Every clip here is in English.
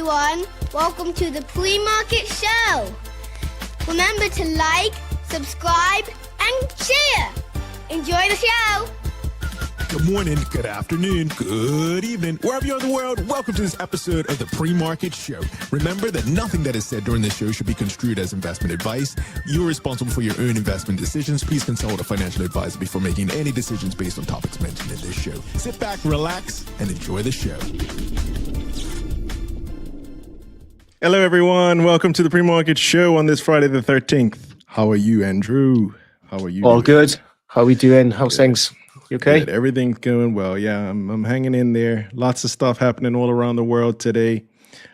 everyone. Welcome to the Pre-Market Show. Remember to like, subscribe, and share. Enjoy the show. Good morning, good afternoon, good evening, wherever you are in the world. Welcome to this episode of the Pre-Market Show. Remember that nothing that is said during this show should be construed as investment advice. You are responsible for your own investment decisions. Please consult a financial advisor before making any decisions based on topics mentioned in this show. Sit back, relax, and enjoy the show. Hello, everyone. Welcome to the Pre-Market Show on this Friday the 13th. How are you, Andrew? How are you? All good. How are we doing? How's things? You okay? Good. Everything's going well. Yeah, I'm hanging in there. Lots of stuff happening all around the world today.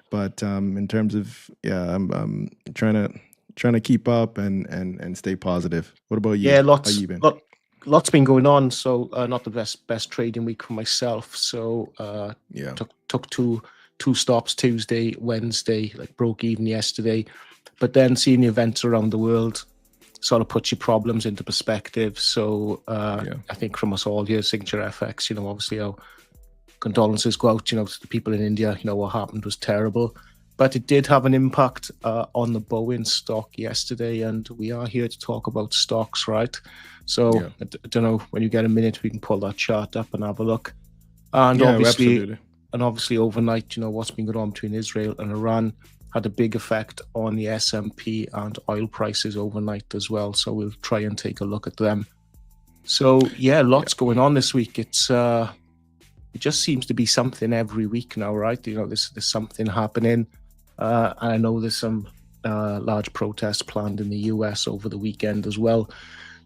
But in terms of, I'm trying to keep up and stay positive. What about you? Yeah, How you been? Lots been going on. So not the best trading week for myself. So took two stops Tuesday, Wednesday, like broke even yesterday. But then seeing the events around the world sort of puts your problems into perspective. So I think from us all here, Signature FX, obviously our condolences go out, to the people in India. What happened was terrible. But it did have an impact on the Boeing stock yesterday, and we are here to talk about stocks, right? So I don't know, when you get a minute, we can pull that chart up and have a look. And obviously overnight, what's been going on between Israel and Iran had a big effect on the S&P and oil prices overnight as well. So we'll try and take a look at them. So lots going on this week. It just seems to be something every week now, right? There's something happening. I know there's some large protests planned in the US over the weekend as well.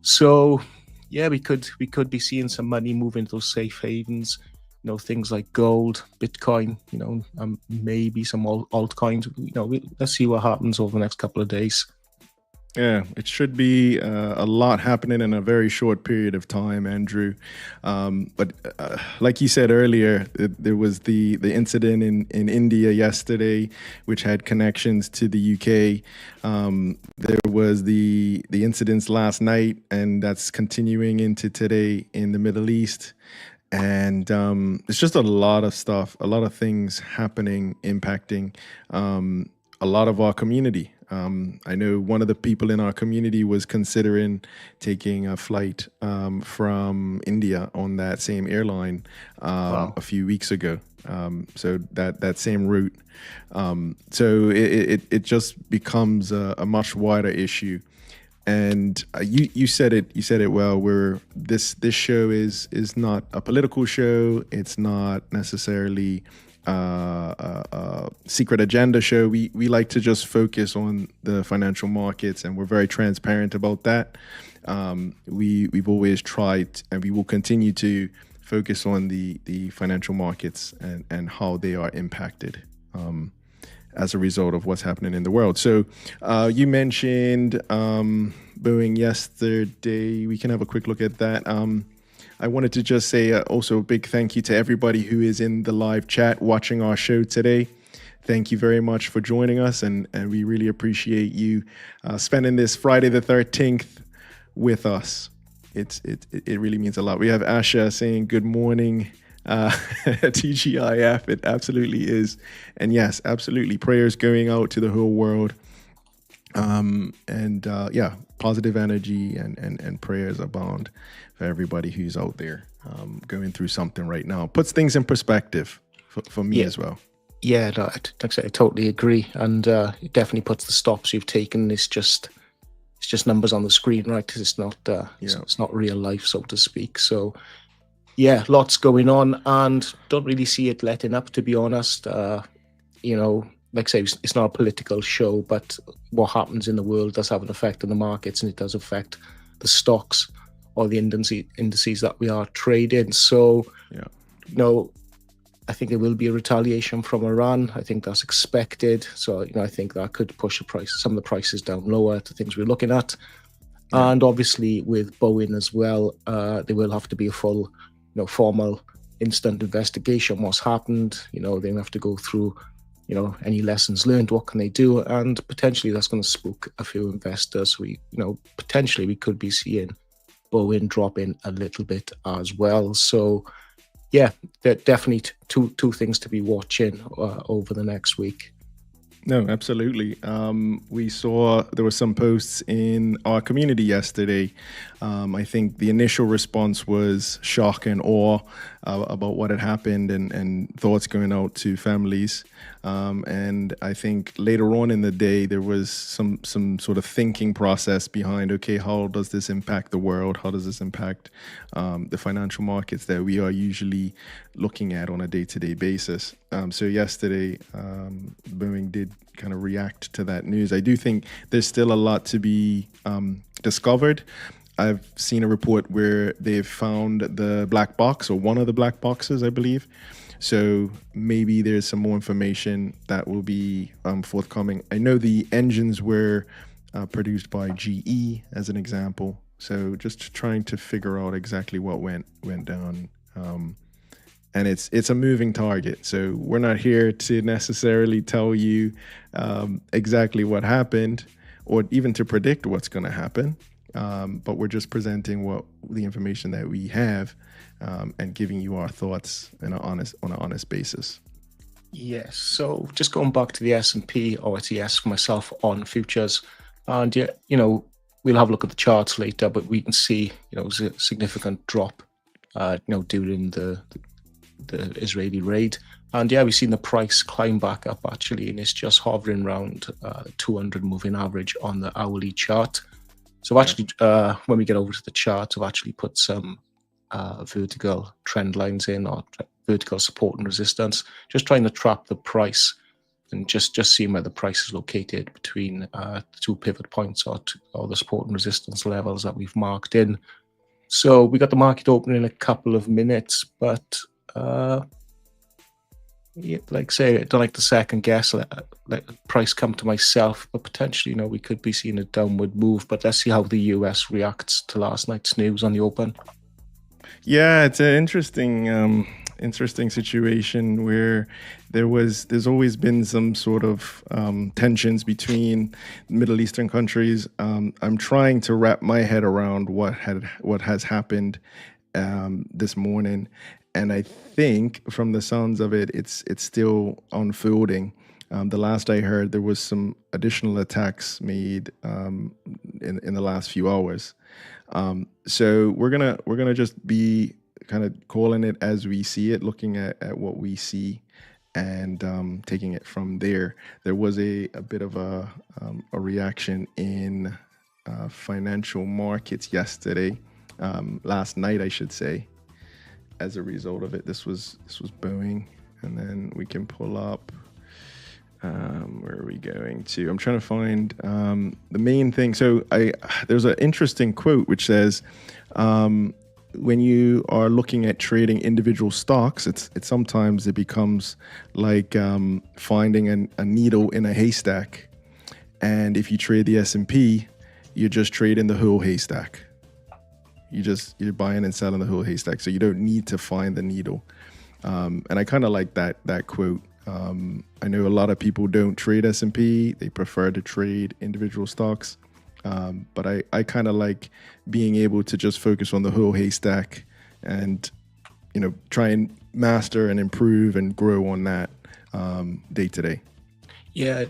So we could be seeing some money move into those safe havens. Things like gold, Bitcoin, maybe some altcoins. Let's see what happens over the next couple of days. Yeah, it should be a lot happening in a very short period of time, Andrew. But like you said earlier, there was the incident in India yesterday, which had connections to the UK. There was the incidents last night, and that's continuing into today in the Middle East. And it's just a lot of stuff, a lot of things happening, impacting a lot of our community. I know one of the people in our community was considering taking a flight from India on that same airline a few weeks ago. So that same route. So it just becomes a much wider issue. And you said it well. This show is not a political show. It's not necessarily a secret agenda show. We like to just focus on the financial markets, and we're very transparent about that. We've always tried, and we will continue to focus on the financial markets and how they are impacted as a result of what's happening in the world. So you mentioned Boeing yesterday. We can have a quick look at that. I wanted to just say also a big thank you to everybody who is in the live chat watching our show today. Thank you very much for joining us, and we really appreciate you spending this Friday the 13th with us. It really means a lot. We have Asha saying good morning. TGIF, it absolutely is. And yes, absolutely, prayers going out to the whole world. Positive energy and prayers abound for everybody who's out there going through something right now. Puts things in perspective for me as well. Yeah, no, I totally agree. And it definitely puts the stops you've taken. It's just numbers on the screen, right? Because it's not real life, so to speak. So lots going on, and don't really see it letting up, to be honest. Like I say, it's not a political show, but what happens in the world does have an effect on the markets, and it does affect the stocks or the indices that we are trading. So, I think there will be a retaliation from Iran. I think that's expected. So, I think that could push some of the prices down lower to things we're looking at. Yeah. And obviously with Boeing as well, there will have to be a full formal instant investigation. What's happened, they have to go through, any lessons learned, what can they do? And potentially that's going to spook a few investors. Potentially we could be seeing Boeing drop in a little bit as well. So there are definitely two things to be watching over the next week. No, absolutely. We saw there were some posts in our community yesterday. I think the initial response was shock and awe about what had happened, and thoughts going out to families. And I think later on in the day, there was some sort of thinking process behind, okay, how does this impact the world? How does this impact the financial markets that we are usually looking at on a day-to-day basis? So yesterday, Boeing did kind of react to that news. I do think there's still a lot to be discovered. I've seen a report where they've found the black box, or one of the black boxes, I believe. So maybe there's some more information that will be forthcoming. I know the engines were produced by GE, as an example. So just trying to figure out exactly what went down. And it's a moving target. So we're not here to necessarily tell you exactly what happened, or even to predict what's going to happen. But we're just presenting the information that we have, and giving you our thoughts on an honest basis. Yes. So just going back to the S&P or ETS for myself on futures, and we'll have a look at the charts later, but we can see it was a significant drop during the Israeli raid. And we've seen the price climb back up actually, and it's just hovering around 200 moving average on the hourly chart. So actually, when we get over to the chart, I've actually put some vertical trend lines in, or vertical support and resistance, just trying to trap the price and just seeing where the price is located between the two pivot points or the support and resistance levels that we've marked in. So we got the market open in a couple of minutes, but like say, I don't like to second guess, let price come to myself, but potentially, we could be seeing a downward move. But let's see how the US reacts to last night's news on the open. Yeah, it's an interesting situation where there's always been some sort of tensions between Middle Eastern countries. I'm trying to wrap my head around what has happened this morning. And I think from the sounds of it, it's still unfolding. The last I heard, there was some additional attacks made in the last few hours. So we're gonna just be kind of calling it as we see it, looking at what we see, and taking it from there. There was a bit of a reaction in financial markets yesterday, last night, I should say. As a result of it, this was Boeing, and then we can pull up. Where are we going to? I'm trying to find the main thing. So there's an interesting quote which says, when you are looking at trading individual stocks, it's sometimes it becomes like finding a needle in a haystack. And if you trade the S&P, you're just trading the whole haystack. You're buying and selling the whole haystack, so you don't need to find the needle. And I kind of like that quote. I know a lot of people don't trade S&P; they prefer to trade individual stocks. But I kind of like being able to just focus on the whole haystack, and try and master and improve and grow on that day to day. Yeah,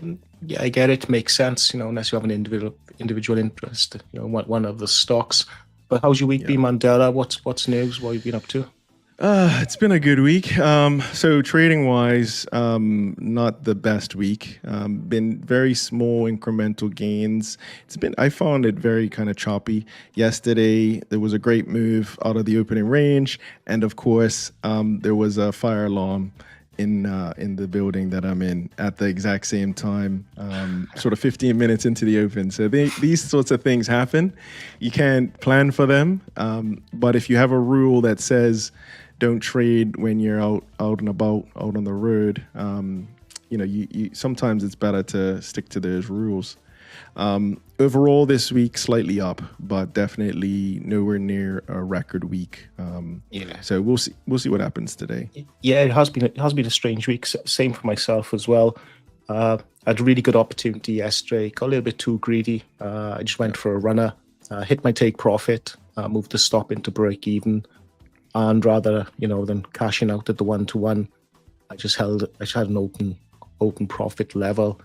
I get it. Makes sense. Unless you have an individual interest, one of the stocks. But how's your week been, Mandela? What's news? What have you been up to? It's been a good week. So trading wise, not the best week. Been very small incremental gains. I found it very kind of choppy. Yesterday, there was a great move out of the opening range. And of course, there was a fire alarm in the building that I'm in at the exact same time, sort of 15 minutes into the open. So these sorts of things happen. You can't plan for them. But if you have a rule that says don't trade when you're out and about, out on the road, you sometimes it's better to stick to those rules. Overall this week, slightly up, but definitely nowhere near a record week. So we'll see what happens today. Yeah, it has been a strange week. Same for myself as well. I had a really good opportunity yesterday. Got a little bit too greedy. I just went for a runner, hit my take profit, moved the stop into break even, and rather than cashing out at the 1-to-1, I just had an open profit level.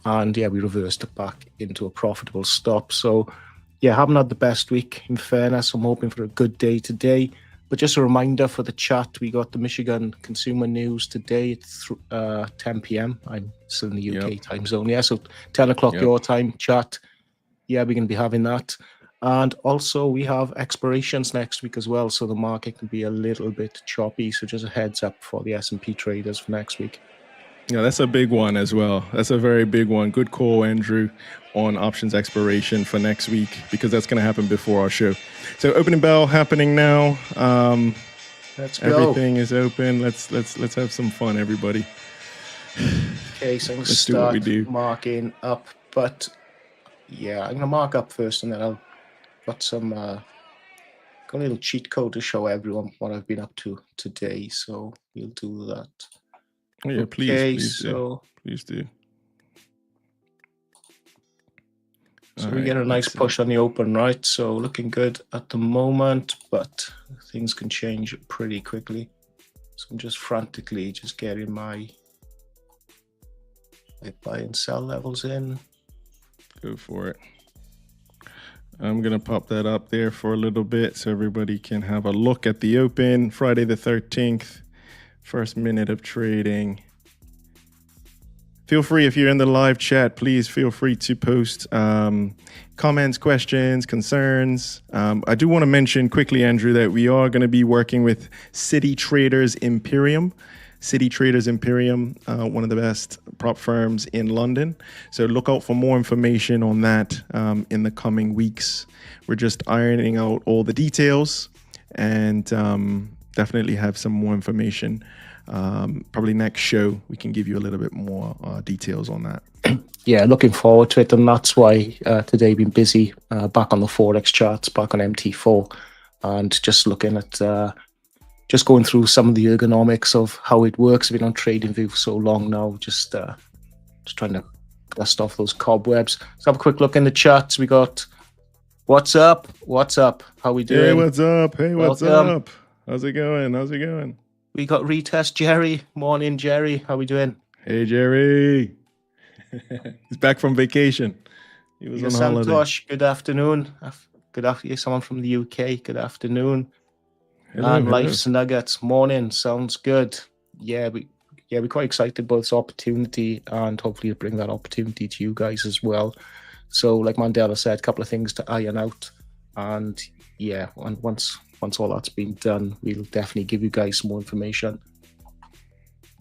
and yeah, we reversed it back into a profitable stop. So yeah, haven't had the best week, in fairness. I'm hoping for a good day today. But just a reminder for the chat, we got the Michigan consumer news today at 10 p.m. I'm still in the UK time zone. Yeah, so 10 o'clock your time, chat. Yeah, we're going to be having that. And also we have expirations next week as well. So the market can be a little bit choppy. So just a heads up for the S&P traders for next week. Yeah, that's a big one as well. That's a very big one. Good call, Andrew, on options expiration for next week, because that's going to happen before our show. So opening bell happening now. Let's go. Everything is open. Let's have some fun, everybody. Okay, so I'm going to Let's do what we do. Marking up. But yeah, I'm going to mark up first, and then I'll got a little cheat code to show everyone what I've been up to today. So we'll do that. Oh, yeah, please do. So we get a nice push on the open, right? So looking good at the moment, but things can change pretty quickly. So I'm just frantically just getting my buy and sell levels in. Go for it. I'm going to pop that up there for a little bit so everybody can have a look at the open. Friday the 13th. First minute of trading. Feel free, if you're in the live chat, please feel free to post comments, questions, concerns. I do want to mention quickly, Andrew, that we are going to be working with City Traders Imperium. City Traders Imperium, one of the best prop firms in London. So look out for more information on that in the coming weeks. We're just ironing out all the details, and definitely have some more information. Probably next show we can give you a little bit more details on that. Yeah, looking forward to it, and that's why today been busy back on the Forex charts, back on MT4, and just looking at just going through some of the ergonomics of how it works. I've been on TradingView for so long now, just trying to dust off those cobwebs. Let's have a quick look in the chats. We got what's up, how we doing? Hey, what's up? What's up? How's it going? We got retest Jerry. Morning, Jerry. How we doing? Hey, Jerry. He's back from vacation. He was on holiday. Santosh, good afternoon. Good afternoon. Someone from the UK. Good afternoon. Hello, and Life's Nuggets. Morning. Sounds good. Yeah, we're quite excited about this opportunity, and hopefully to bring that opportunity to you guys as well. So, like Mandela said, a couple of things to iron out, and yeah, and once all that's been done, we'll definitely give you guys some more information.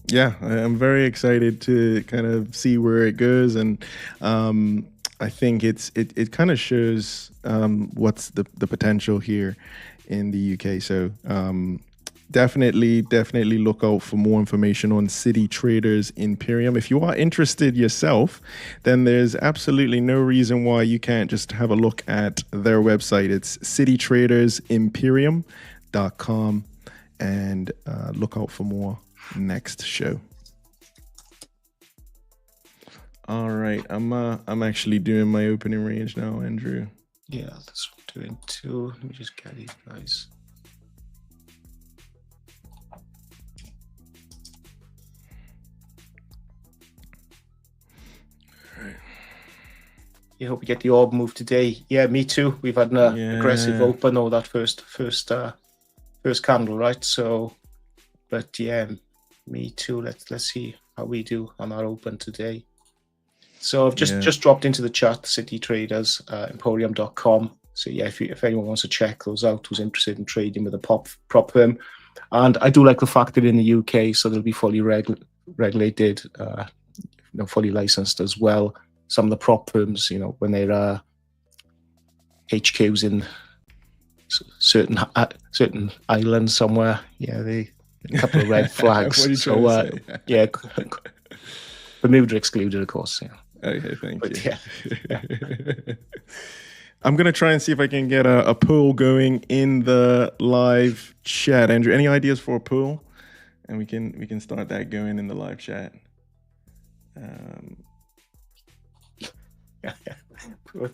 Yeah, I'm very excited to kind of see where it goes, and I think it kind of shows what's the potential here in the UK. So definitely look out for more information on City Traders Imperium. If you are interested yourself, then there's absolutely no reason why you can't just have a look at their website. It's citytradersimperium.com, and look out for more next show. All right, I'm actually doing my opening range now, Andrew. Yeah, that's what I'm doing too. Let me just get these guys. All right. You hope we get the orb move today. Yeah, me too. We've had an aggressive open or that first candle, right? So, but yeah, me too. Let's see how we do on our open today. So I've just dropped into the chat, City Traders, Emporium.com. So yeah, if anyone wants to check those out, who's interested in trading with a prop firm. And I do like the fact that in the UK, so they'll be fully regulated, fully licensed as well. Some of the prop firms, when they're HQs in certain islands somewhere, a couple of red flags. What are you trying to say? Yeah, Bermuda excluded, of course. Yeah. Okay, thank you. Yeah. I'm gonna try and see if I can get a poll going in the live chat. Andrew, any ideas for a poll? And we can start that going in the live chat.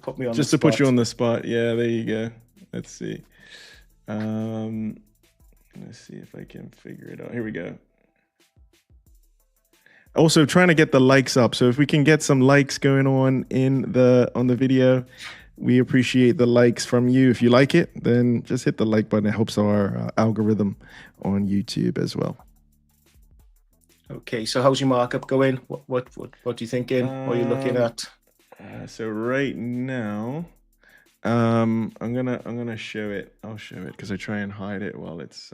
Put me on just to put you on the spot. Yeah, there you go. Let's see. Let's see if I can figure it out. Here we go. Also trying to get the likes up. So if we can get some likes going on on the video, we appreciate the likes from you. If you like it, then just hit the like button. It helps our algorithm on YouTube as well. Okay, so how's your markup going? What are you thinking? What are you looking at? So right now, I'm gonna show it. I'll show it because I try and hide it while it's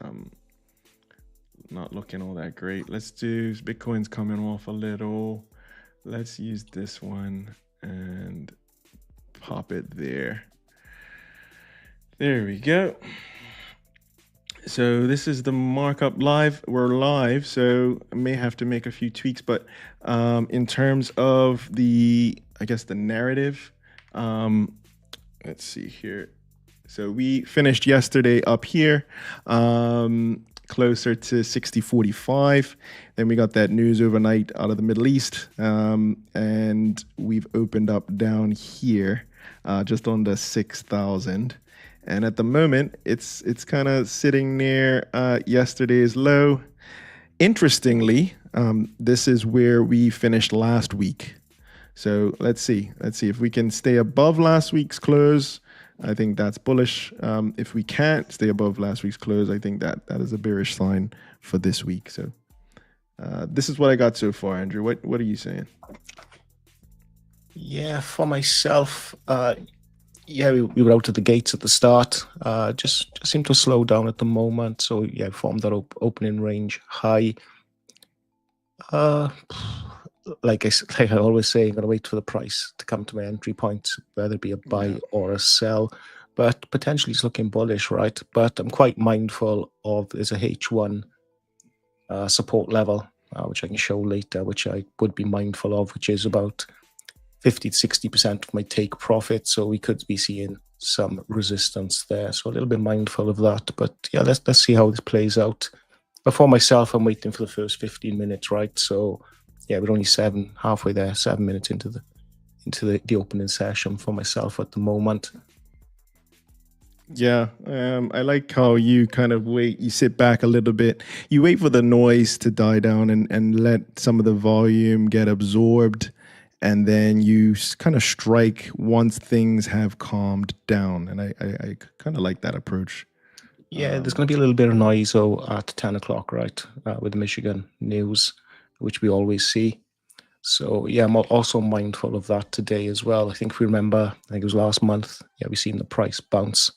not looking all that great. Let's do Bitcoin's coming off a little. Let's use this one and pop it there. There we go. So this is the markup live. We're live, so I may have to make a few tweaks, but in terms of the, I guess, the narrative, let's see here. So we finished yesterday up here, closer to 60.45. Then we got that news overnight out of the Middle East, and we've opened up down here, just under 6,000. And at the moment, it's kind of sitting near yesterday's low. Interestingly, this is where we finished last week. So let's see if we can stay above last week's close. I think that's bullish. If we can't stay above last week's close, I think that is a bearish sign for this week. So this is what I got so far, Andrew. What are you saying? Yeah, for myself, yeah, we were out of the gates at the start. Just seemed to slow down at the moment. So yeah, formed that opening range high. Like I always say, I'm gonna wait for the price to come to my entry point, whether it be a buy or a sell. But potentially it's looking bullish, right? But I'm quite mindful of there's a H1 support level, which I can show later, which I would be mindful of, which is about 50 to 60% of my take profit. So we could be seeing some resistance there. So a little bit mindful of that. But yeah, let's see how this plays out. But for myself, I'm waiting for the first 15 minutes, right? So yeah, we're only halfway there, 7 minutes into the opening session for myself at the moment. Yeah, I like how you kind of wait, you sit back a little bit, you wait for the noise to die down and let some of the volume get absorbed. And then you kind of strike once things have calmed down. And I kind of like that approach. Yeah, there's going to be a little bit of noise at 10 o'clock, right, with the Michigan news, which we always see. So, yeah, I'm also mindful of that today as well. I think if we remember, I think it was last month, yeah, we've seen the price bounce.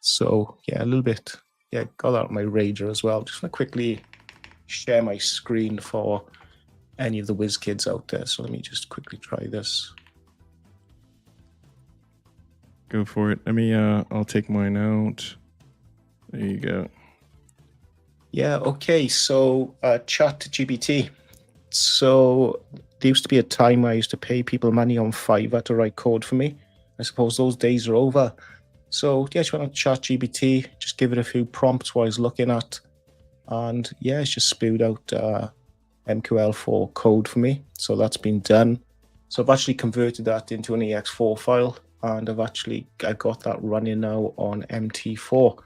So, yeah, a little bit, yeah, got that on my radar as well. Just want to quickly share my screen for any of the whiz kids out there. So let me just quickly try this. Go for it. I'll take mine out. There you go. Yeah, okay. So ChatGPT. So there used to be a time I used to pay people money on Fiverr to write code for me. I suppose those days are over. So yeah, just went on ChatGPT, just give it a few prompts what I was looking at. And yeah, it's just spewed out MQL4 code for me. So that's been done. So I've actually converted that into an EX4 file, and I got that running now on MT4.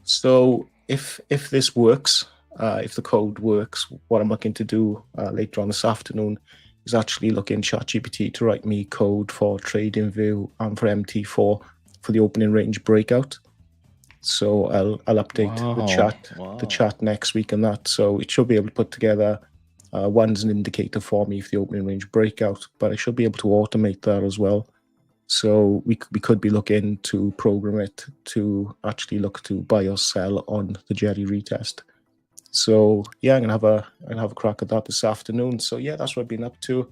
So if this works, if the code works, what I'm looking to do later on this afternoon is actually look in ChatGPT to write me code for TradingView and for MT4 for the opening range breakout. So I'll update the chat next week on that. So it should be able to put together one's an indicator for me for the opening range breakout, but I should be able to automate that as well. So we could be looking to program it to actually look to buy or sell on the Jerry retest. So yeah, I'm gonna have a crack at that this afternoon. So yeah, that's what I've been up to.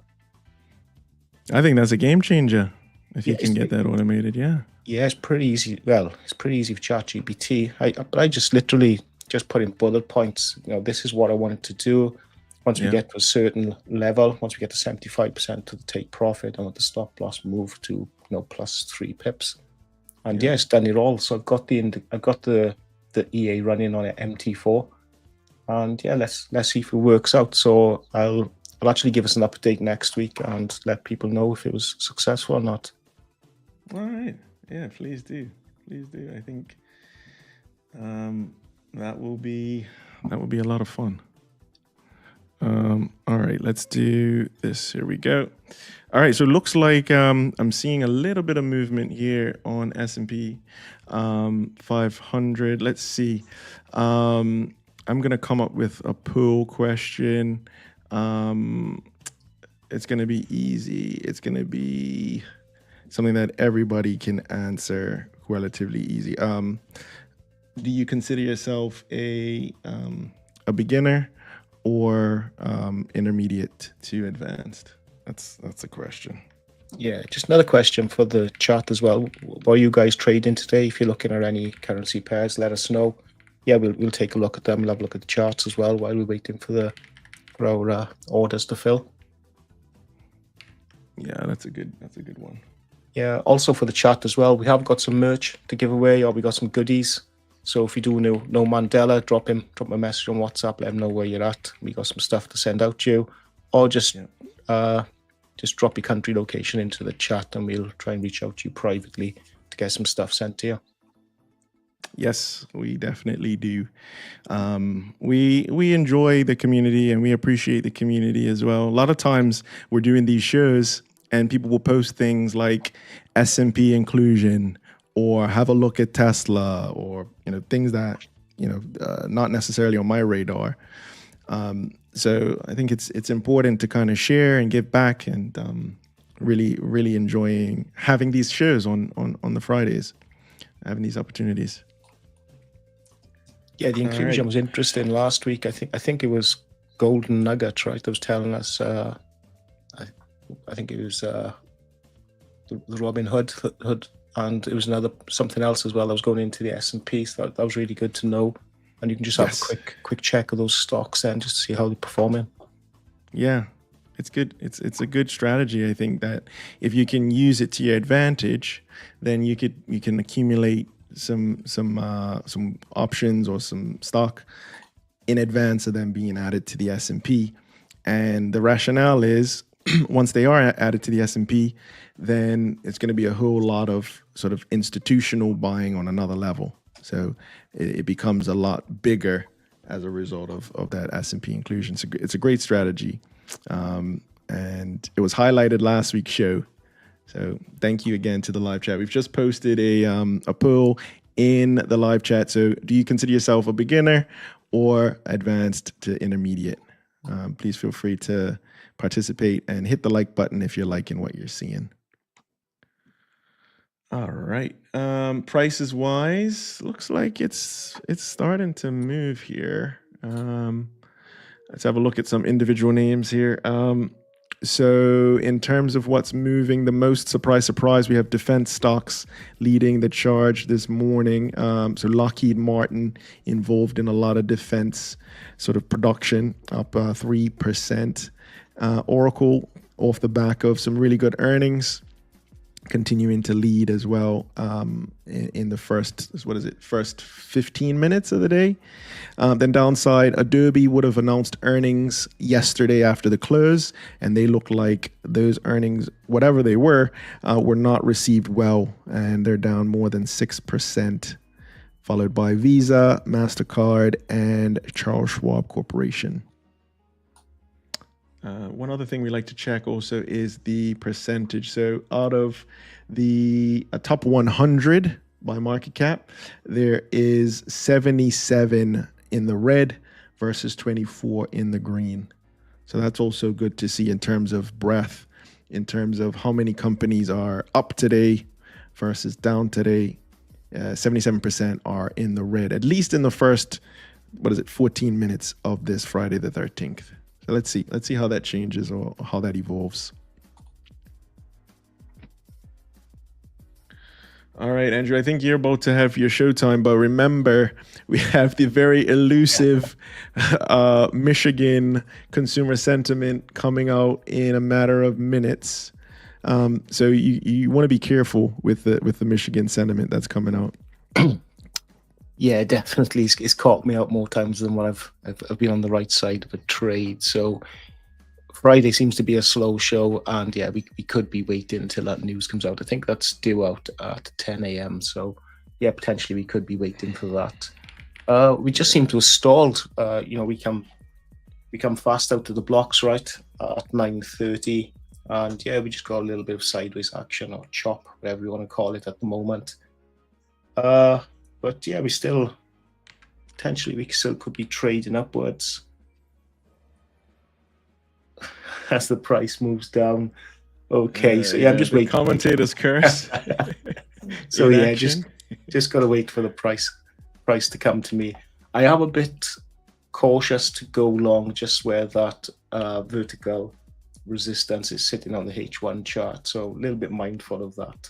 I think that's a game changer if you can get that automated. Yeah. Yeah, it's pretty easy. Well, it's pretty easy for ChatGPT. I just literally just put in bullet points. You know, this is what I wanted to do. Once we get to a certain level, once we get to 75% of the take profit, I want the stop loss move to plus 3 pips. And yeah, it's done it all. So I've got the EA running on an MT4, and yeah, let's see if it works out. So I'll actually give us an update next week and let people know if it was successful or not. All right. Yeah, please do. Please do. I think that will be a lot of fun. All right, let's do this. Here we go. All right, so it looks like I'm seeing a little bit of movement here on S&P 500. Let's see. I'm going to come up with a poll question. It's going to be easy. It's going to be something that everybody can answer relatively easy. Do you consider yourself a beginner or intermediate to advanced? That's a question. Yeah, just another question for the chat as well. What are you guys trading today? If you're looking at any currency pairs, let us know. Yeah, we'll take a look at them. We'll have a look at the charts as well while we're waiting for our orders to fill. Yeah, that's a good one. Yeah, also for the chat as well, we have got some merch to give away, or we got some goodies. So if you do know Mandela, drop him a message on WhatsApp, let him know where you're at. We got some stuff to send out to you, or just drop your country location into the chat, and we'll try and reach out to you privately to get some stuff sent to you. Yes, we definitely do. We enjoy the community and we appreciate the community as well. A lot of times we're doing these shows and people will post things like S&P inclusion or have a look at Tesla or things that not necessarily on my radar. So I think it's important to kind of share and give back, and really enjoying having these shows on the Fridays, having these opportunities. Yeah, the inclusion was interesting last week. I think it was Golden Nugget, right? That was telling us. I think it was the Robin Hood, and it was something else as well that was going into the S&P. So that was really good to know. And you can just have a quick check of those stocks then, just to see how they're performing. Yeah, it's good. It's a good strategy. I think that if you can use it to your advantage, then you can accumulate some options or some stock in advance of them being added to the S&P. And the rationale is once they are added to the S&P, then it's going to be a whole lot of sort of institutional buying on another level. So it becomes a lot bigger as a result of that S&P inclusion. So it's a great strategy. And it was highlighted last week's show. So thank you again to the live chat. We've just posted a poll in the live chat. So do you consider yourself a beginner or advanced to intermediate? Please feel free to participate and hit the like button if you're liking what you're seeing. All right. Prices wise, looks like it's starting to move here. Let's have a look at some individual names here. So in terms of what's moving the most, surprise, we have defense stocks leading the charge this morning. So Lockheed Martin involved in a lot of defense sort of production, up 3%. Oracle off the back of some really good earnings, continuing to lead as well in the first 15 minutes of the day. Then downside, Adobe would have announced earnings yesterday after the close, and they look like those earnings, whatever they were not received well, and they're down more than 6%, followed by Visa, MasterCard, and Charles Schwab Corporation. One other thing we like to check also is the percentage. So out of the top 100 by market cap, there is 77 in the red versus 24 in the green. So that's also good to see in terms of breadth, in terms of how many companies are up today versus down today. 77% are in the red, at least in the first, 14 minutes of this Friday the 13th. So let's see how that changes or how that evolves. All right, Andrew, I think you're about to have your showtime, but remember, we have the very elusive Michigan consumer sentiment coming out in a matter of minutes. So you want to be careful with the Michigan sentiment that's coming out. Yeah, definitely. It's caught me out more times than what I've been on the right side of a trade. So Friday seems to be a slow show, and yeah, we could be waiting until that news comes out. I think that's due out at 10 a.m. So yeah, potentially we could be waiting for that. We just seem to have stalled. We can we come fast out of the blocks, right, at 9:30. And yeah, we just got a little bit of sideways action or chop, whatever you want to call it at the moment. But yeah, we still could be trading upwards as the price moves down. Okay, so yeah, I'm just waiting. Commentator's curse. So yeah, just gotta wait for the price to come to me. I am a bit cautious to go long just where that vertical resistance is sitting on the H1 chart, so a little bit mindful of that.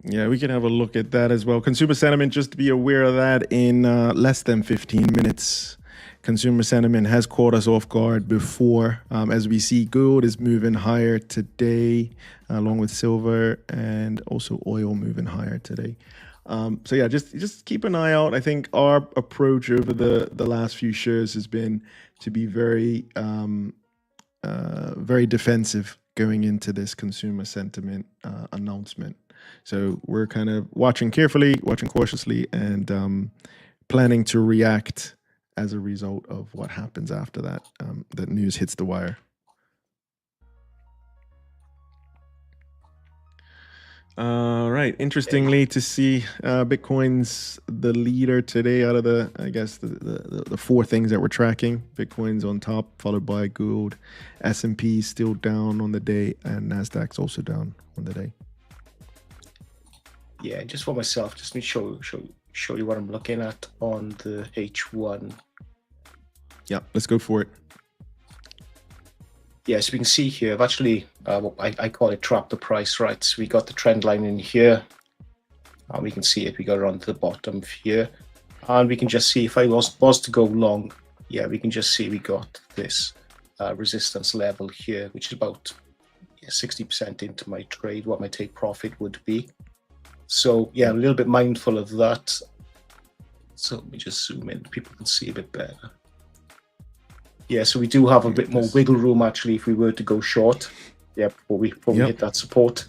Yeah, we can have a look at that as well. Consumer sentiment, just to be aware of that, in less than 15 minutes. Consumer sentiment has caught us off guard before. As we see, gold is moving higher today, along with silver, and also oil moving higher today. So yeah, just keep an eye out. I think our approach over the last few shares has been to be very defensive going into this consumer sentiment announcement. So we're kind of watching carefully, watching cautiously, and planning to react as a result of what happens after that news hits the wire. Right. Interestingly, to see Bitcoin's the leader today out of the four things that we're tracking. Bitcoin's on top, followed by gold. S&P still down on the day, and Nasdaq's also down on the day. Yeah, just for myself, just let me show you what I'm looking at on the H1. Yeah, let's go for it. Yeah, so we can see here, I've actually, I call it trap the price, right? So we got the trend line in here, and we can see it, we got it on to the bottom here. And we can just see, if I was to go long, yeah, we can just see we got this resistance level here, which is about 60% into my trade, what my take profit would be. So yeah, a little bit mindful of that. So let me just zoom in, people can see a bit better. Yeah, so we do have a bit more wiggle room actually if we were to go short. Yeah, before we hit that support.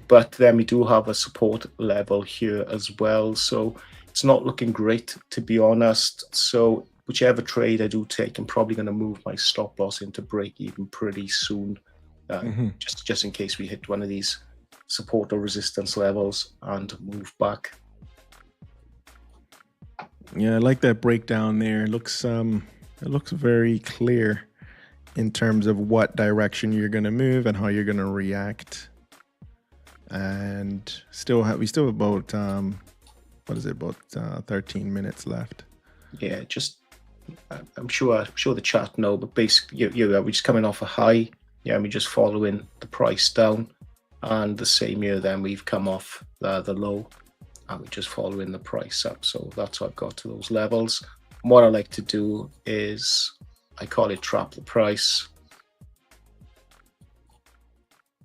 But then we do have a support level here as well. So it's not looking great, to be honest. So whichever trade I do take, I'm probably going to move my stop loss into break even pretty soon. Just in case we hit one of these support or resistance levels and move back. Yeah, I like that breakdown there. It looks very clear in terms of what direction you're going to move and how you're going to react. And we still have about what is it, about 13 minutes left. Yeah, just I'm sure the chat know, but basically we're just coming off a high. Yeah, we're just following the price down, and the same here then we've come off the low, and we're just following the price up. So that's how I've got to those levels. And what I like to do is, I call it trap the price.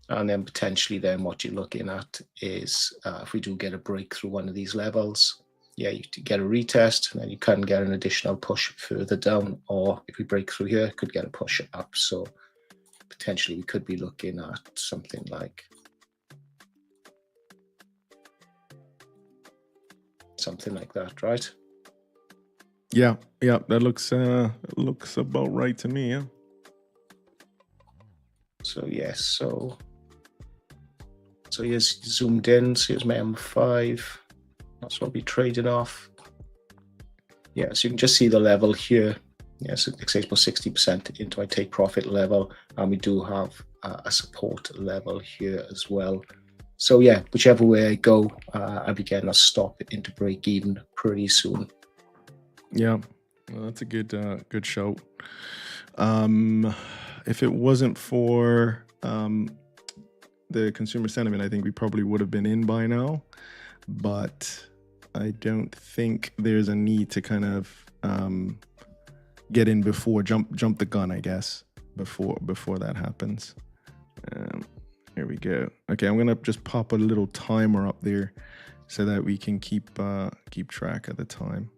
And then potentially then what you're looking at is if we do get a break through one of these levels, yeah, you get a retest, and then you can get an additional push further down, or if we break through here, could get a push up. So potentially we could be looking at something like that, right? Yeah, that looks about right to me. Yeah. So yes, so here's zoomed in. So here's my M5. That's what I'll be trading off. Yeah, so you can just see the level here. Yeah, so it says about 60% into my take profit level, and we do have a support level here as well. So yeah, whichever way I go, I'll be getting a stop into break even pretty soon. Yeah, well, that's a good show. If it wasn't for the consumer sentiment, I think we probably would have been in by now. But I don't think there's a need to kind of get in before, jump the gun, I guess, before that happens. Here we go. Okay, I'm gonna just pop a little timer up there so that we can keep track of the time.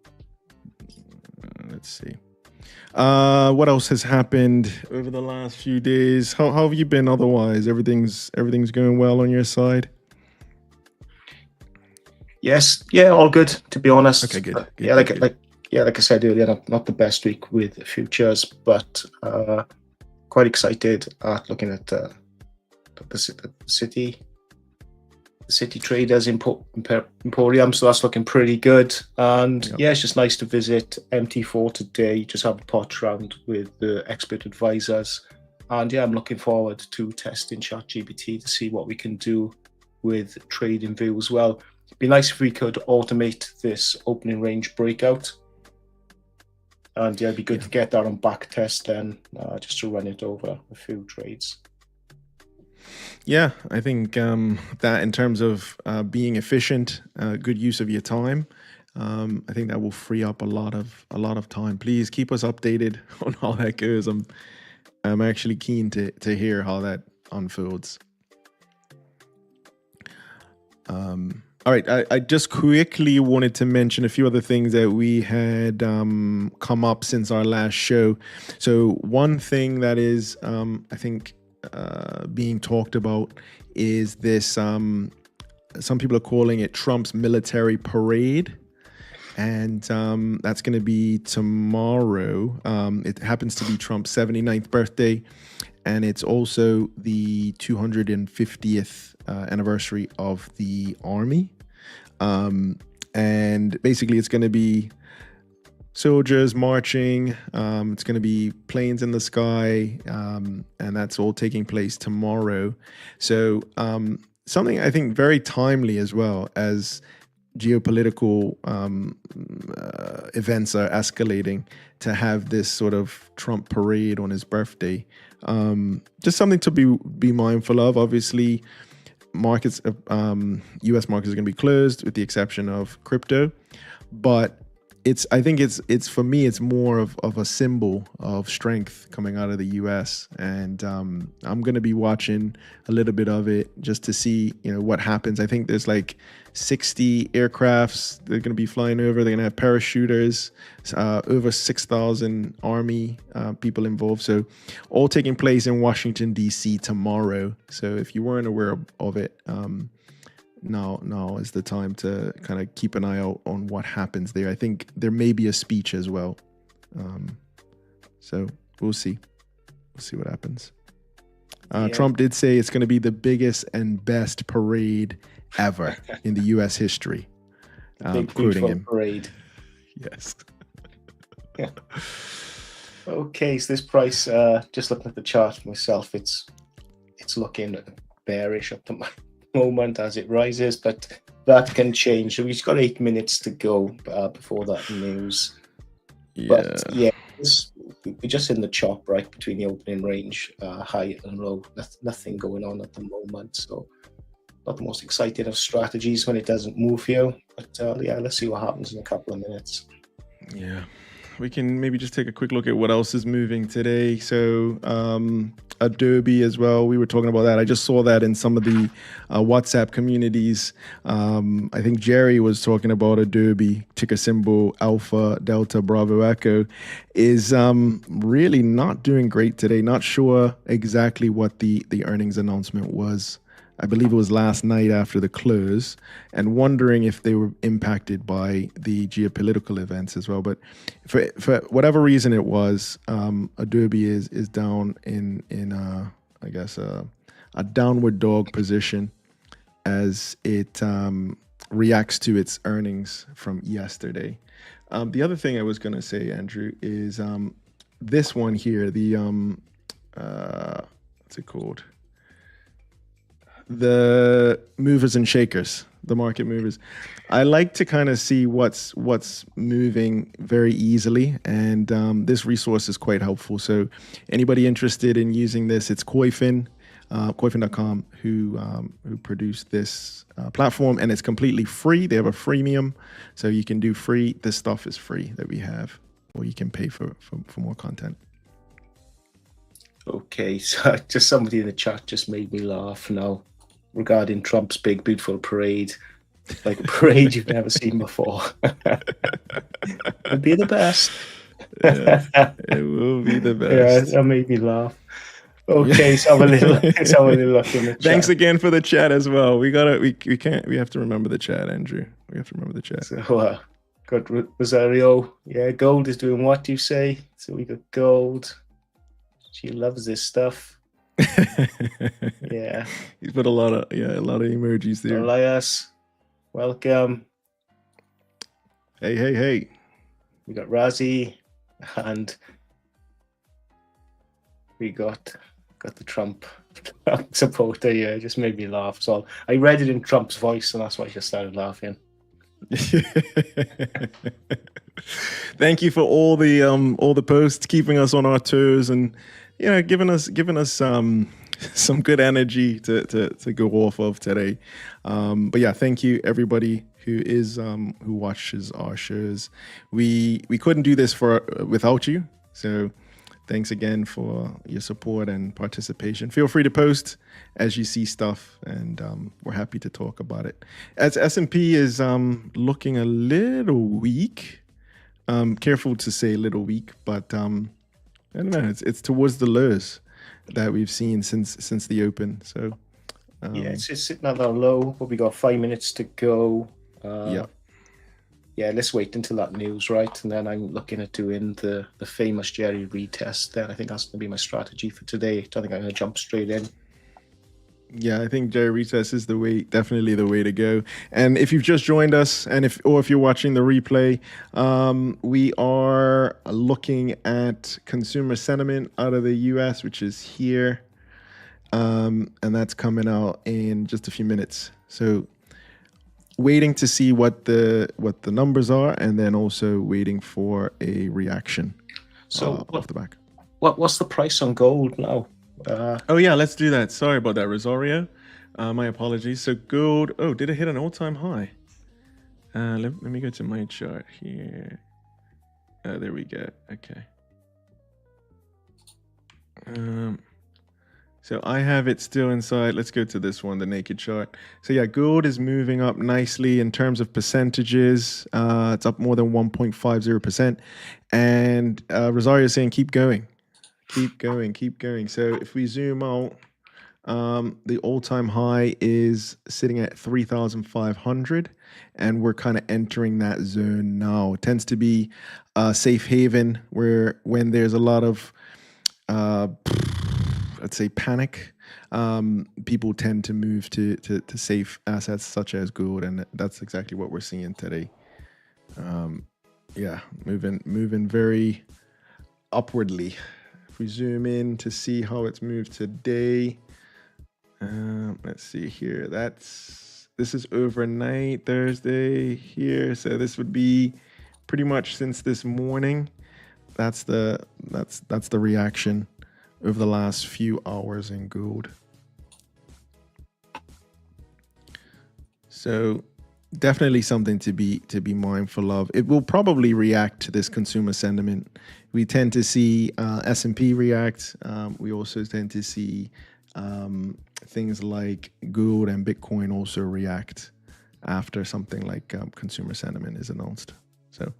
Let's see. What else has happened over the last few days? How have you been otherwise? Everything's going well on your side? Yes, yeah, all good, to be honest. Okay, good. Yeah, yeah, like I said earlier, not the best week with futures, but quite excited at looking at the City Traders Emporium, so that's looking pretty good. And yeah, it's just nice to visit MT4 today, just have a potch around with the expert advisors. And yeah, I'm looking forward to testing ChatGPT to see what we can do with TradingView as well. It'd be nice if we could automate this opening range breakout. And yeah, it'd be good to get that on back test then, just to run it over a few trades. Yeah, I think that in terms of being efficient, good use of your time, I think that will free up a lot of time. Please keep us updated on how that goes. I'm actually keen to hear how that unfolds. All right, I just quickly wanted to mention a few other things that we had come up since our last show. So one thing that is, I think, being talked about is this, some people are calling it Trump's military parade. And that's going to be tomorrow. It happens to be Trump's 79th birthday. And it's also the 250th anniversary of the Army. And basically it's going to be soldiers marching. It's going to be planes in the sky. And that's all taking place tomorrow. So something I think very timely as well, as geopolitical events are escalating, to have this sort of Trump parade on his birthday. Just something to be mindful of. Obviously, markets, U.S. markets are going to be closed with the exception of crypto, but I think it's for me, it's more of a symbol of strength coming out of the U.S. And I'm going to be watching a little bit of it just to see, what happens. I think there's like 60 aircrafts that are going to be flying over. They're going to have parachuters, over 6,000 Army people involved. So all taking place in Washington, D.C. tomorrow. So if you weren't aware of it, now is the time to kind of keep an eye out on what happens there. I think there may be a speech as well. So we'll see. We'll see what happens. Trump did say it's going to be the biggest and best parade ever in the U.S. history. Quoting him. Parade. Yes. Yeah. Okay, so this price, just looking at the chart myself, it's looking bearish up to my moment as it rises, but that can change. So we've got 8 minutes to go before that news. Yeah. But yeah, we're just in the chop right between the opening range, high and low. Nothing going on at the moment. So not the most exciting of strategies when it doesn't move here. But yeah, let's see what happens in a couple of minutes. Yeah. We can maybe just take a quick look at what else is moving today. So Adobe as well. We were talking about that. I just saw that in some of the WhatsApp communities. I think Jerry was talking about Adobe, ticker symbol Alpha Delta Bravo Echo, is really not doing great today. Not sure exactly what the earnings announcement was. I believe it was last night after the close, and wondering if they were impacted by the geopolitical events as well. But for whatever reason it was, Adobe is down in I guess a downward dog position as it reacts to its earnings from yesterday. The other thing I was going to say, Andrew, is this one here, the what's it called? The movers and shakers, the market movers. I like to kind of see what's moving very easily, and this resource is quite helpful. So anybody interested in using this, it's Koifin, Koifin.com, who produced this platform, and it's completely free. They have a freemium, so you can do free. This stuff is free that we have, or you can pay for more content. Okay, so just somebody in the chat just made me laugh now regarding Trump's big, beautiful parade, like a parade you've never seen before. It'll be the best. Yeah, it will be the best. Yeah, that made me laugh. Okay, so have a little look in the chat. Thanks again for the chat as well. We have to remember the chat, Andrew. We have to remember the chat. So, got Rosario. Yeah, gold is doing what you say. So we got gold. She loves this stuff. Yeah. He's put a lot of emojis there. Elias, welcome. Hey. We got Razzie, and we got the Trump supporter. Yeah, it just made me laugh. So I read it in Trump's voice, and that's why I just started laughing. Thank you for all the posts, keeping us on our toes, and giving us some good energy to go off of today. But yeah, thank you everybody who watches our shows. We couldn't do this without you. So thanks again for your support and participation. Feel free to post as you see stuff, and we're happy to talk about it. As S&P is looking a little weak. Careful to say little weak, but I don't know. It's towards the lows that we've seen since the open. So it's sitting at that low, but we got 5 minutes to go. Yeah, let's wait until that news, right? And then I'm looking at doing the famous Jerry retest. Then I think that's going to be my strategy for today. I think I'm going to jump straight in. Yeah, I think Jerry retest is definitely the way to go. And if you've just joined us, and if you're watching the replay, we are looking at consumer sentiment out of the U.S., which is here, and that's coming out in just a few minutes. So waiting to see what the numbers are, and then also waiting for a reaction. So off the back. What's the price on gold now? Oh yeah, let's do that. Sorry about that, Rosario. My apologies. So gold. Oh, did it hit an all-time high? Let me go to my chart here. There we go. Okay. So I have it still inside. Let's go to this one, the naked chart. So yeah, gold is moving up nicely in terms of percentages. It's up more than 1.50%. And Rosario is saying, keep going. Keep going. So if we zoom out, the all-time high is sitting at 3,500, and we're kind of entering that zone now. It tends to be a safe haven when there's a lot of, let's say, panic. People tend to move to safe assets such as gold, and that's exactly what we're seeing today. Yeah, moving very upwardly. If we zoom in to see how it's moved today, let's see here. This is overnight Thursday here, so this would be pretty much since this morning. That's the reaction over the last few hours in gold. So definitely something to be mindful of. It will probably react to this consumer sentiment. We tend to see S&P react. We also tend to see things like gold and Bitcoin also react after something like consumer sentiment is announced. So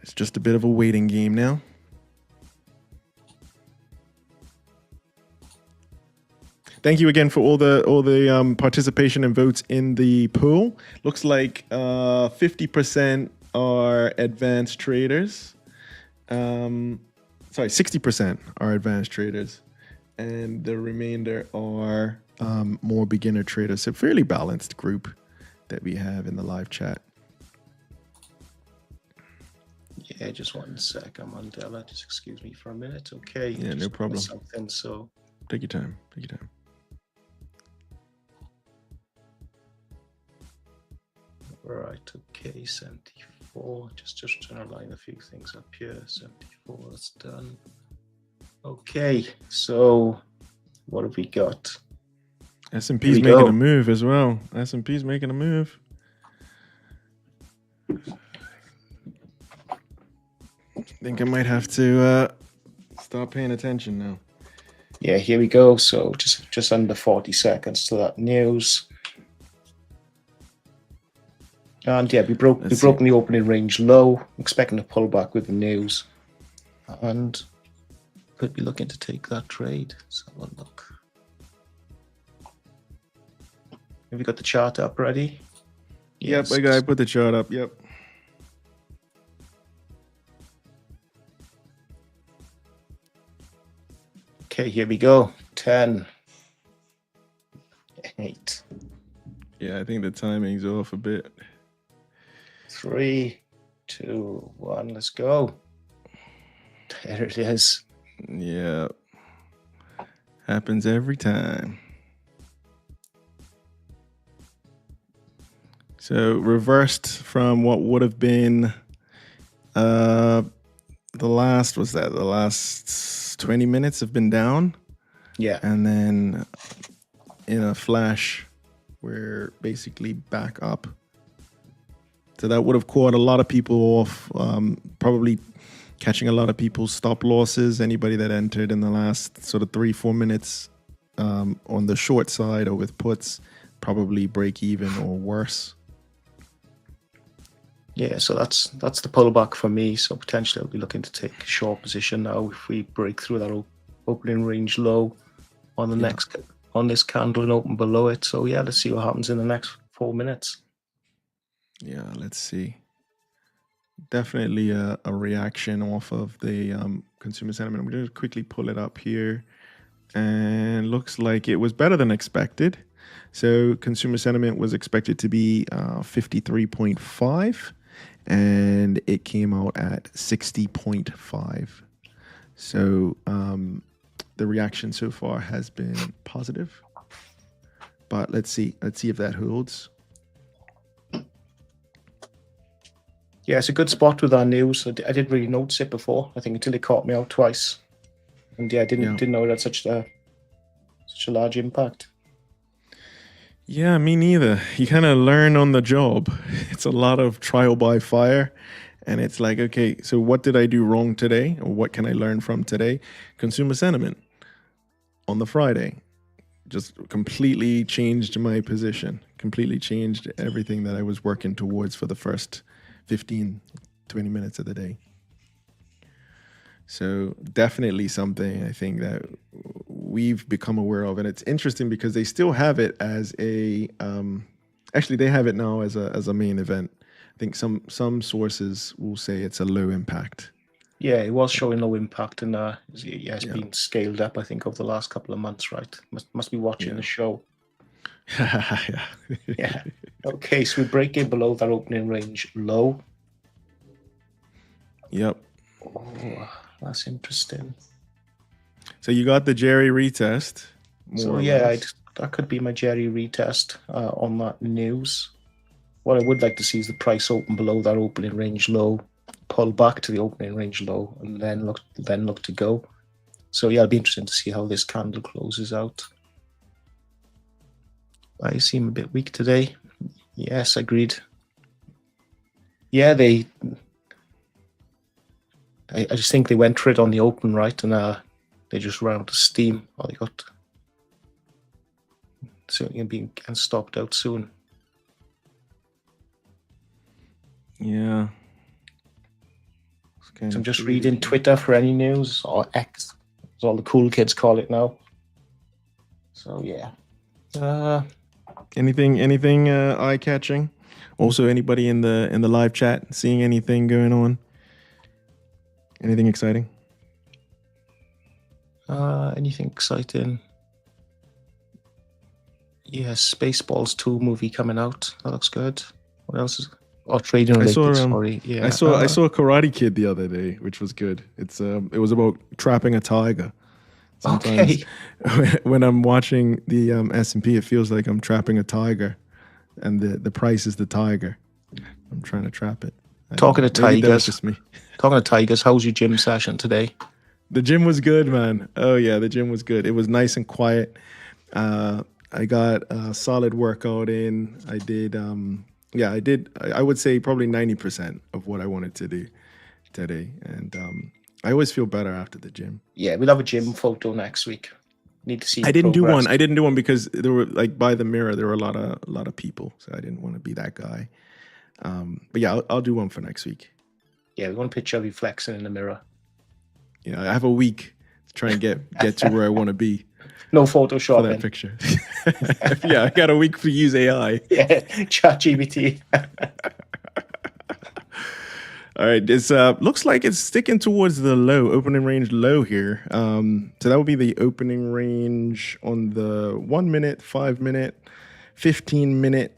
it's just a bit of a waiting game now. Thank you again for all the participation and votes in the poll. Looks like 50% are advanced traders. Sorry, 60% are advanced traders, and the remainder are more beginner traders. So fairly balanced group that we have in the live chat. Yeah, just 1 sec. I'm Mandela. Just excuse me for a minute. Okay. Yeah, no problem. Something, so take your time. Take your time. Right, okay, 74. Just trying to line a few things up here. 74, that's done. Okay, so what have we got? S&P's making a move as well. S&P's making a move. I think I might have to start paying attention now. Yeah, here we go. So just under 40 seconds to that news. And yeah, we've broken the opening range low, expecting a pullback with the news, and could be looking to take that trade. Let's have a look. Have you got the chart up ready? Yep, Yes. I put the chart up. Yep. Okay, here we go. 10, 8, Yeah, I think the timing's off a bit. 3, 2, 1. Let's go. There it is. Yeah. Happens every time. So reversed from what would have been the last 20 minutes have been down. Yeah. And then in a flash, we're basically back up. So that would have caught a lot of people off, probably catching a lot of people's stop losses. Anybody that entered in the last sort of 3-4 minutes on the short side or with puts, probably break even or worse. Yeah, so that's the pullback for me. So potentially I'll be looking to take a short position now if we break through that opening range low on the next on this candle and open below it. So yeah, let's see what happens in the next 4 minutes. Yeah, let's see. Definitely a reaction off of the consumer sentiment. I'm going to quickly pull it up here, and looks like it was better than expected. So consumer sentiment was expected to be 53.5, and it came out at 60.5. So the reaction so far has been positive, but let's see if that holds. Yeah, it's a good spot with our news. I didn't really notice it before, I think, until it caught me out twice. And yeah, I didn't know it had such a large impact. Yeah, me neither. You kind of learn on the job. It's a lot of trial by fire. And it's like, okay, so what did I do wrong today? Or what can I learn from today? Consumer sentiment on the Friday just completely changed my position, completely changed everything that I was working towards for the first 15, 20 minutes of the day. So definitely something I think that we've become aware of. And it's interesting because they still have it as a, actually they have it now as a main event. I think some sources will say it's a low impact. Yeah, it was showing low impact, and it's been scaled up, I think, over the last couple of months, right? Must be watching the show. Yeah. Okay, so we break in below that opening range low. Yep. Oh, that's interesting. So you got the Jerry retest. So yeah, that could be my Jerry retest on that news. What I would like to see is the price open below that opening range low, pull back to the opening range low, and then look to go. So yeah, it'll be interesting to see how this candle closes out. I seem a bit weak today. Yes, agreed. Yeah, I just think they went for it on the open, right? And they just ran out of steam. Or they got certainly being stopped out soon. Yeah. So I'm just reading Twitter for any news, or X, as all the cool kids call it now. So yeah. Anything eye-catching? Also, anybody in the live chat seeing anything going on? Anything exciting? Anything exciting? Yeah, Spaceballs 2 movie coming out. That looks good. What else is? Oh, trading related. Sorry. Yeah. I saw a Karate Kid the other day, which was good. It was about trapping a tiger. Sometimes when I'm watching the S&P, it feels like I'm trapping a tiger, and the price is the tiger. I'm trying to trap it. Talking to tigers. Just me. Talking to tigers. How's your gym session today? The gym was good, man. Oh yeah, the gym was good. It was nice and quiet. I got a solid workout in. I did. I would say probably 90% of what I wanted to do today, and I always feel better after the gym. Yeah, we'll have a gym photo next week. Need to see. I didn't do one. I didn't do one because there were, like, by the mirror there were a lot of people, so I didn't want to be that guy. But yeah, I'll do one for next week. Yeah, we want a picture of you flexing in the mirror. Yeah, I have a week to try and get to where I want to be. No for Photoshop. that picture. Yeah, I got a week to use AI. Yeah, ChatGPT. All right, this looks like it's sticking towards the low, opening range low here. So that would be the opening range on the 1 minute, 5 minute, 15 minute,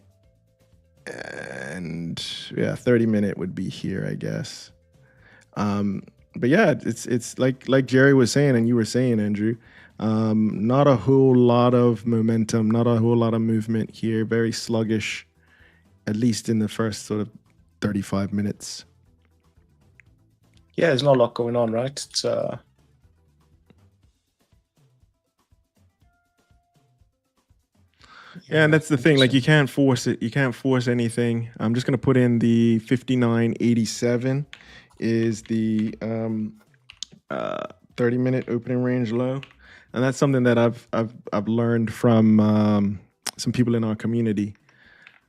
and 30 minute would be here, I guess. But yeah, it's like Jerry was saying and you were saying, Andrew, not a whole lot of momentum, not a whole lot of movement here. Very sluggish, at least in the first sort of 35 minutes. Yeah, there's not a lot going on, right? It's yeah, and that's the thing. Like, you can't force it. You can't force anything. I'm just gonna put in the 59.87 is the 30-minute opening range low, and that's something that I've learned from some people in our community.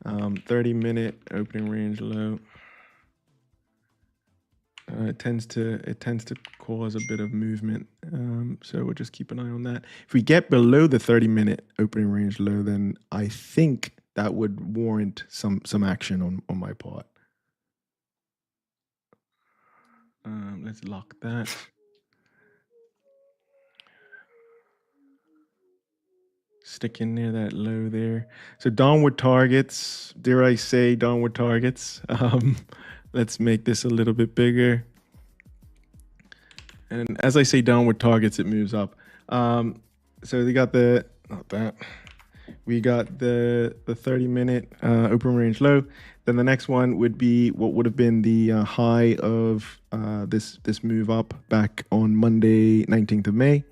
30-minute opening range low. It tends to cause a bit of movement, so we'll just keep an eye on that. If we get below the 30-minute opening range low, then I think that would warrant some action on my part. Let's lock that. Sticking near that low there. So downward targets, dare I say downward targets. Let's make this a little bit bigger. And as I say downward targets, it moves up. So we got the 30-minute open range low. Then the next one would be what would have been the high of this move up back on Monday, 19th of May.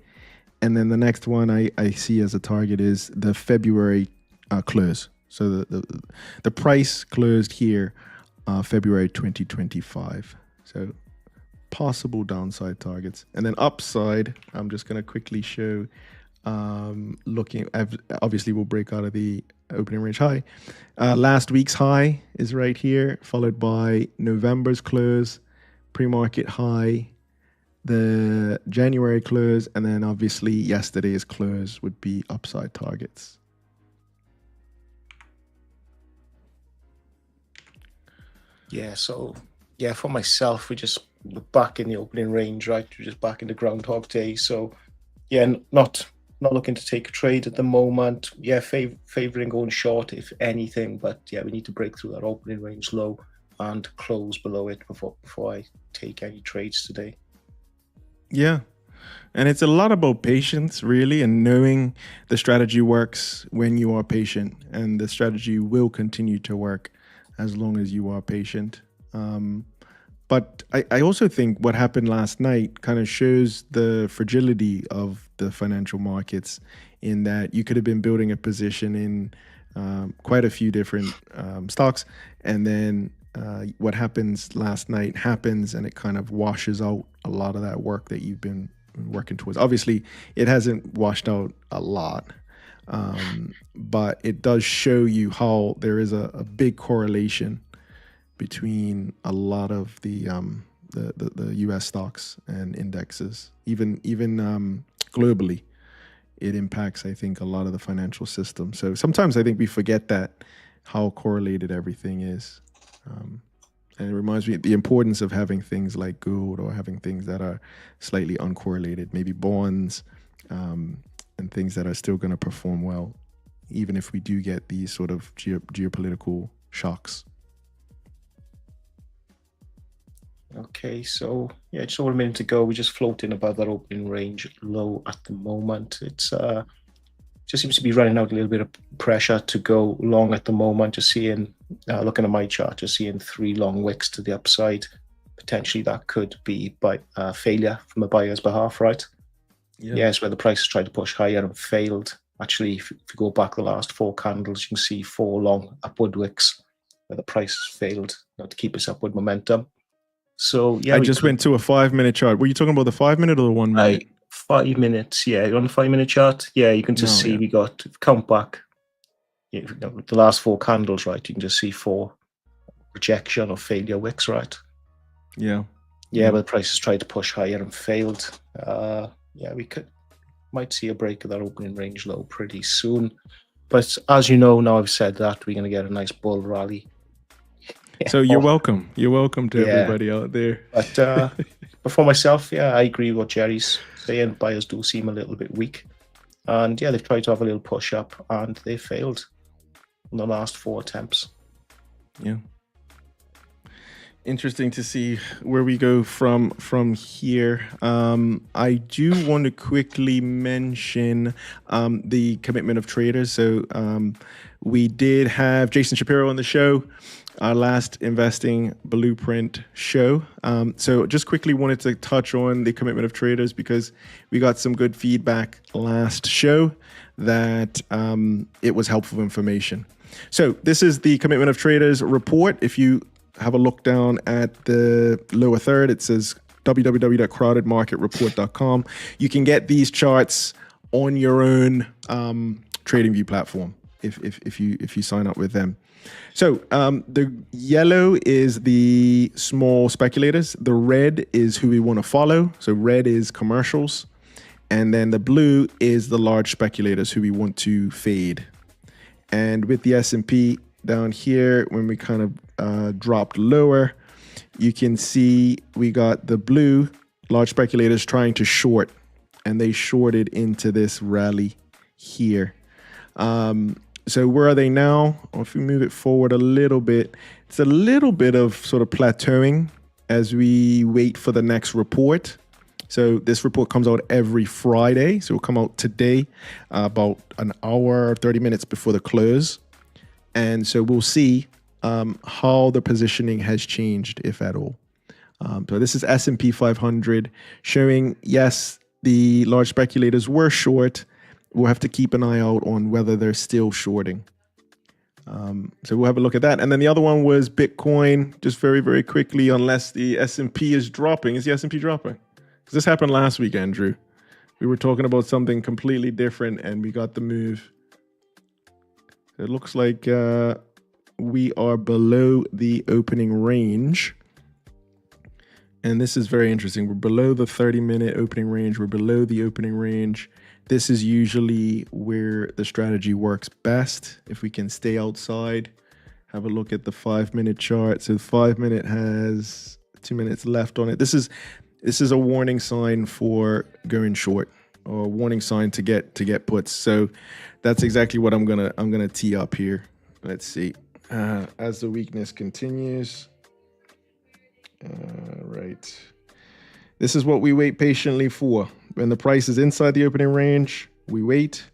And then the next one I see as a target is the February close. So the price closed here February 2025. So possible downside targets. And then upside, I'm just going to quickly show, looking, obviously we'll break out of the opening range high. Last week's high is right here, followed by November's close, pre-market high, the January close, and then obviously yesterday's close would be upside targets. Yeah, so yeah, for myself, we're back in the opening range, right? We're just back in the Groundhog Day. So yeah, not looking to take a trade at the moment. Yeah, favoring going short if anything, but yeah, we need to break through that opening range low and close below it before I take any trades today. Yeah. And it's a lot about patience, really, and knowing the strategy works when you are patient, and the strategy will continue to work as long as you are patient. But I also think what happened last night kind of shows the fragility of the financial markets, in that you could have been building a position in quite a few different stocks, and then what happens last night happens, and it kind of washes out a lot of that work that you've been working towards. Obviously, it hasn't washed out a lot, but it does show you how there is a big correlation between a lot of the U.S. stocks and indexes. Even globally, it impacts, I think, a lot of the financial system. So sometimes I think we forget that, how correlated everything is. And it reminds me of the importance of having things like gold, or having things that are slightly uncorrelated, maybe bonds, and things that are still going to perform well, even if we do get these sort of geopolitical shocks. Okay, so yeah, just over a minute to go. We're just floating above that opening range low at the moment. It's just seems to be running out a little bit of pressure to go long at the moment. Just seeing, looking at my chart, just seeing 3 long wicks to the upside. Potentially that could be by failure from a buyer's behalf, right? Yeah. Yes, where the price has tried to push higher and failed. Actually, if you go back the last 4 candles, you can see 4 long upward wicks where the price has failed to keep its upward momentum. So yeah, I just went to a 5-minute chart. Were you talking about the 5-minute or the 1 minute? 5 minutes, yeah. On the 5-minute chart, yeah, you can just see we got, count back, the last 4 candles, right? You can just see 4 rejection or failure wicks, right? Yeah. Yeah, but the price has tried to push higher and failed. Yeah, we could might see a break of that opening range low pretty soon. But as you know, now I've said that, we're going to get a nice bull rally. So you're welcome. You're welcome to everybody out there. But for myself, I agree with what Jerry's saying. Buyers do seem a little bit weak. And they've tried to have a little push up and they failed in the last 4 attempts. Yeah. Interesting to see where we go from here. I do want to quickly mention the commitment of traders. So we did have Jason Shapiro on the show, our last investing blueprint show. So just quickly wanted to touch on the commitment of traders because we got some good feedback last show that it was helpful information. So this is the commitment of traders report. If you have a look down at the lower third, it says www.crowdedmarketreport.com. You can get these charts on your own TradingView platform if you sign up with them. So the yellow is the small speculators. The red is who we want to follow. So red is commercials. And then the blue is the large speculators who we want to fade. And with the S&P down here, when we kind of dropped lower, you can see we got the blue large speculators trying to short, and they shorted into this rally here. So where are they now? Or if we move it forward a little bit, it's a little bit of sort of plateauing as we wait for the next report. So this report comes out every Friday. So it'll come out today, about an hour, 30 minutes before the close. And so we'll see how the positioning has changed, if at all. So this is S&P 500 showing, yes, the large speculators were short. We'll have to keep an eye out on whether they're still shorting. So we'll have a look at that. And then the other one was Bitcoin, just very, very quickly, unless the S&P is dropping. Is the S&P dropping? Because this happened last week, Andrew. We were talking about something completely different and we got the move. It looks like we are below the opening range. And this is very interesting. We're below the 30-minute opening range. We're below the opening range. This is usually where the strategy works best. If we can stay outside, have a look at the 5-minute chart. So the 5-minute has 2 minutes left on it. This is a warning sign for going short, or a warning sign to get puts. So that's exactly what I'm gonna tee up here. Let's see. As the weakness continues. Right. This is what we wait patiently for. When the price is inside the opening range, we wait.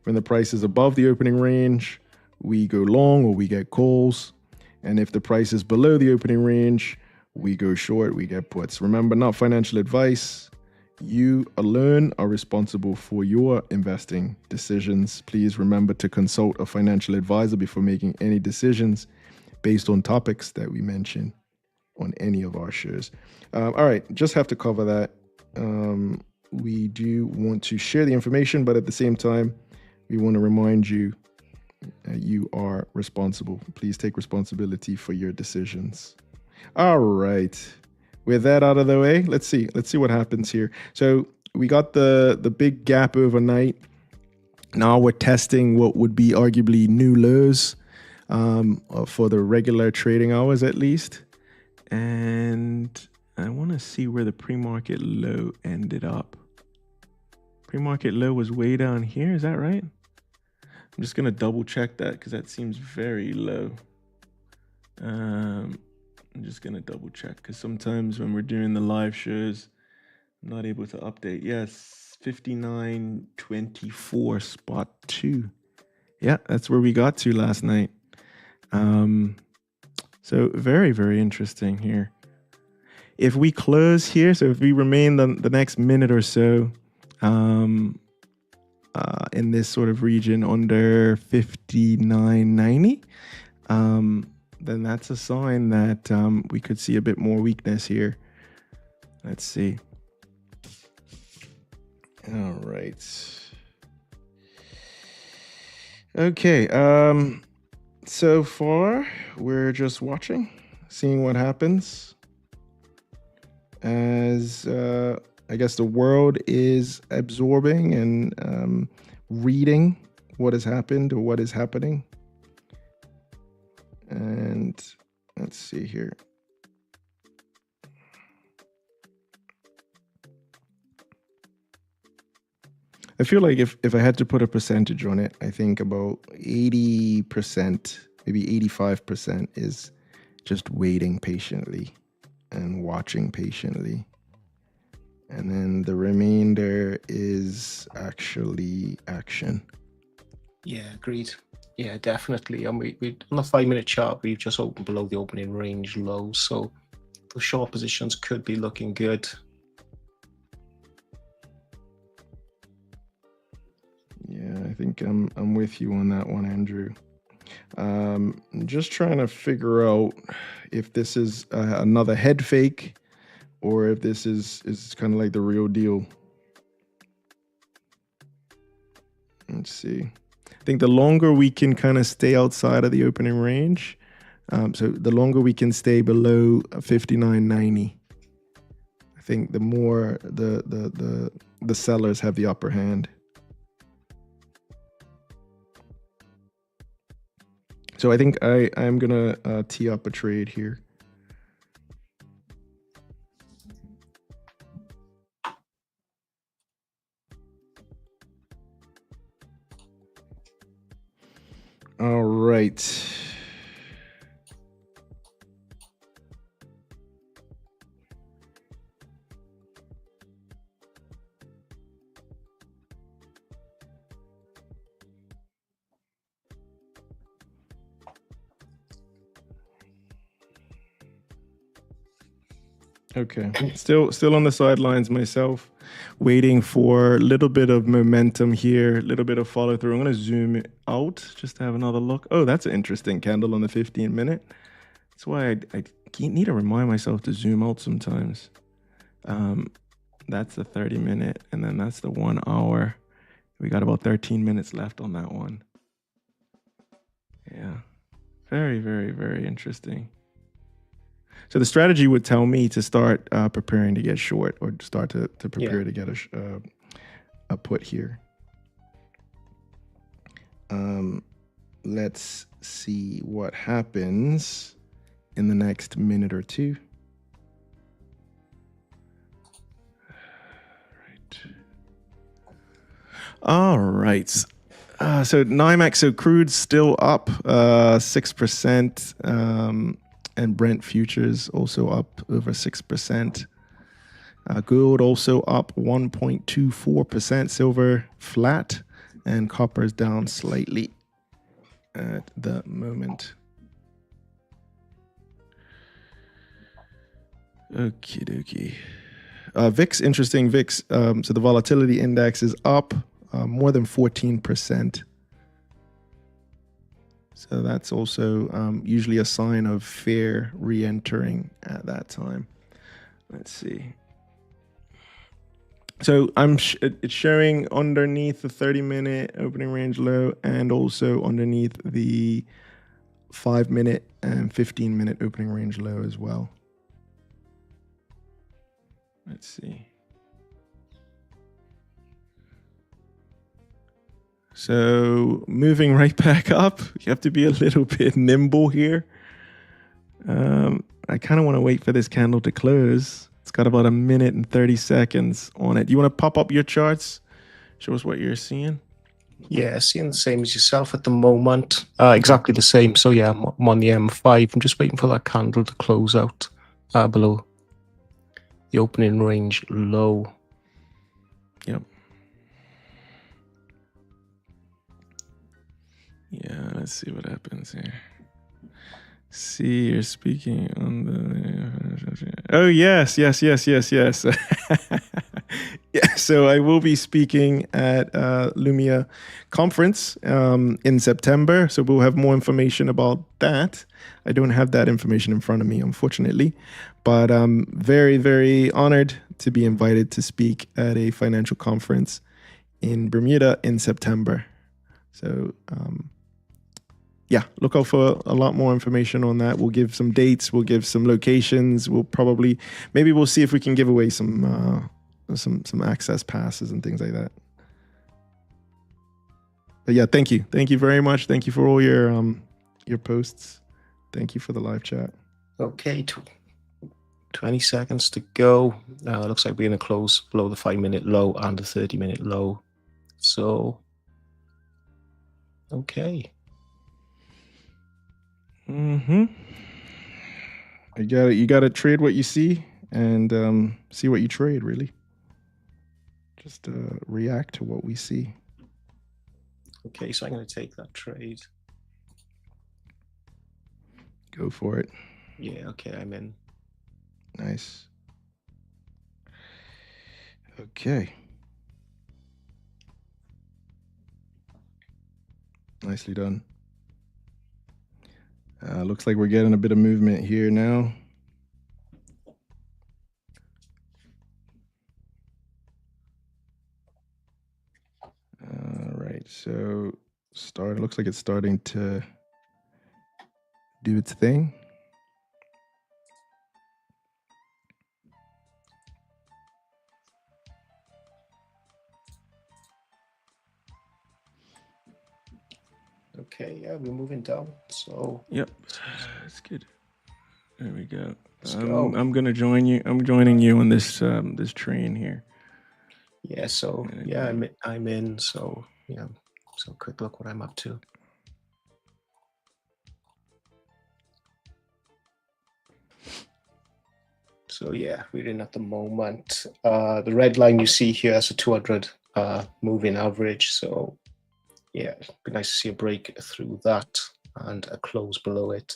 When the price is above the opening range, we go long or we get calls. And if the price is below the opening range, we go short, we get puts. Remember, not financial advice. You alone are responsible for your investing decisions. Please remember to consult a financial advisor before making any decisions based on topics that we mention on any of our shows. All right, just have to cover that. We do want to share the information, but at the same time, we want to remind you that you are responsible. Please take responsibility for your decisions. All right. With that out of the way, let's see what happens here. So we got the big gap overnight. Now we're testing what would be arguably new lows for the regular trading hours at least. And I want to see where the pre-market low ended up. Pre-market low was way down here. Is that right? I'm just going to double check that because that seems very low. I'm just going to double check because sometimes when we're doing the live shows, I'm not able to update. Yes, 59.24 spot 2. Yeah, that's where we got to last night. So very, very interesting here. If we close here, so if we remain the next minute or so in this sort of region under 59.90, then that's a sign that we could see a bit more weakness here. Let's see. All right. Okay. So far, we're just watching, seeing what happens as I guess the world is absorbing and reading what has happened or what is happening. And let's see here. I feel like if I had to put a percentage on it, I think about 80%, maybe 85% is just waiting patiently and watching patiently. And then the remainder is actually action. Yeah, agreed. Yeah, definitely. And we on the 5-minute chart, we've just opened below the opening range low. So the short positions could be looking good. Yeah, I think I'm with you on that one, Andrew. I'm just trying to figure out if this is another head fake or if this is kind of like the real deal. Let's see. I think the longer we can kind of stay outside of the opening range, so the longer we can stay below 59.90, I think the more the sellers have the upper hand. So I think I'm gonna tee up a trade here. All right. Okay, still on the sidelines myself, waiting for a little bit of momentum here, a little bit of follow through. I'm going to zoom out just to have another look. Oh, that's an interesting candle on the 15-minute. That's why I need to remind myself to zoom out sometimes. That's the 30-minute, and then that's the 1 hour. We got about 13 minutes left on that one. Yeah, very, very, very interesting. So the strategy would tell me to start preparing to get short, or start to prepare to get a put here. Let's see what happens in the next minute or two. All right. So NYMEX, so crude's still up 6%. And Brent futures also up over 6%. Gold also up 1.24%. Silver flat, and copper is down slightly at the moment. Okie dokie. VIX, interesting. VIX. So the volatility index is up more than 14%. So that's also usually a sign of fear re-entering at that time. Let's see. So it's showing underneath the 30-minute opening range low, and also underneath the 5-minute and 15-minute opening range low as well. Let's see. So moving right back up, you have to be a little bit nimble here. I kind of want to wait for this candle to close. It's got about 1 minute and 30 seconds on it. Do you want to pop up your charts? Show us what you're seeing. Yeah, seeing the same as yourself at the moment. Exactly the same. So yeah, I'm on the M5. I'm just waiting for that candle to close out below the opening range low. Yep. Yeah, let's see what happens here. See, you're speaking on the... Oh, yes. Yeah, so I will be speaking at Lumia conference in September. So we'll have more information about that. I don't have that information in front of me, unfortunately. But I'm very, very honored to be invited to speak at a financial conference in Bermuda in September. So... yeah, look out for a lot more information on that. We'll give some dates. We'll give some locations. Maybe we'll see if we can give away some some access passes and things like that. But yeah, thank you very much. Thank you for all your posts. Thank you for the live chat. Okay, 20 seconds to go. Looks like we're going to close below the 5-minute low and the 30-minute low. So, okay. You got to trade what you see and see what you trade, really. Just react to what we see. Okay, so I'm going to take that trade. Go for it. Yeah, okay, I'm in. Nice. Okay. Nicely done. Looks like we're getting a bit of movement here now. All right, so looks like it's starting to do its thing. Okay, yeah, we're moving down. So yep, that's good. There we go. Let's go. I'm gonna join you. I'm joining you on this this train here. Yeah. So yeah, I'm in. So yeah. So quick look what I'm up to. So yeah, we're in at the moment. The red line you see here is a 200 moving average. So yeah, it'd be nice to see a break through that and a close below it.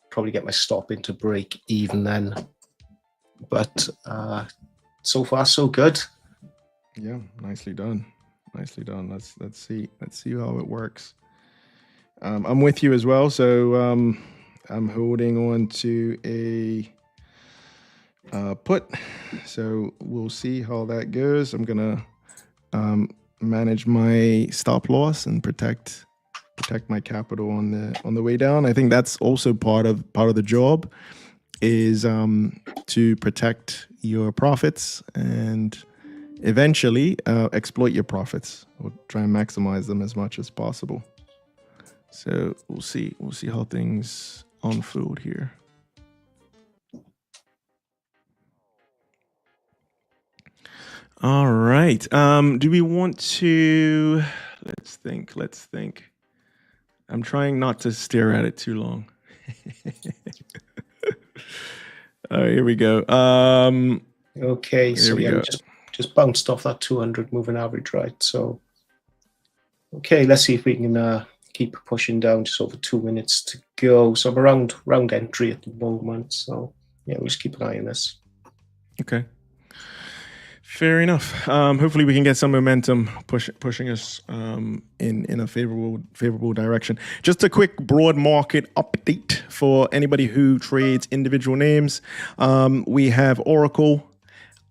Probably get my stop into break even then. But so far so good. Yeah, nicely done. Nicely done. Let's see how it works. I'm with you as well. So I'm holding on to a put. So we'll see how that goes. I'm gonna manage my stop loss and protect my capital on the way down. I think that's also part of the job is to protect your profits and eventually exploit your profits or try and maximize them as much as possible. So we'll see how things unfold here. All right. Do we want to let's think. I'm trying not to stare at it too long. All right, here we go. Okay, so yeah, we just bounced off that 200 moving average, right? So, okay, let's see if we can keep pushing down. Just over 2 minutes to go. So I'm around entry at the moment. So yeah, we'll just keep an eye on this. Okay. Fair enough. Hopefully we can get some momentum pushing us in a favorable direction. Just a quick broad market update for anybody who trades individual names. We have Oracle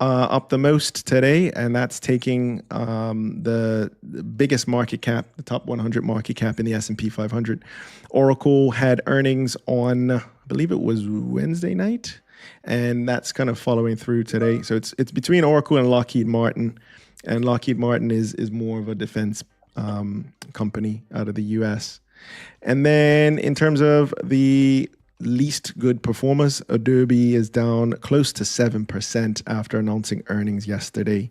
up the most today, and that's taking the biggest market cap, the top 100 market cap in the S&P 500. Oracle had earnings on, I believe it was Wednesday night. And that's kind of following through today. So it's between Oracle and Lockheed Martin. And Lockheed Martin is more of a defense company out of the US. And then in terms of the least good performers, Adobe is down close to 7% after announcing earnings yesterday.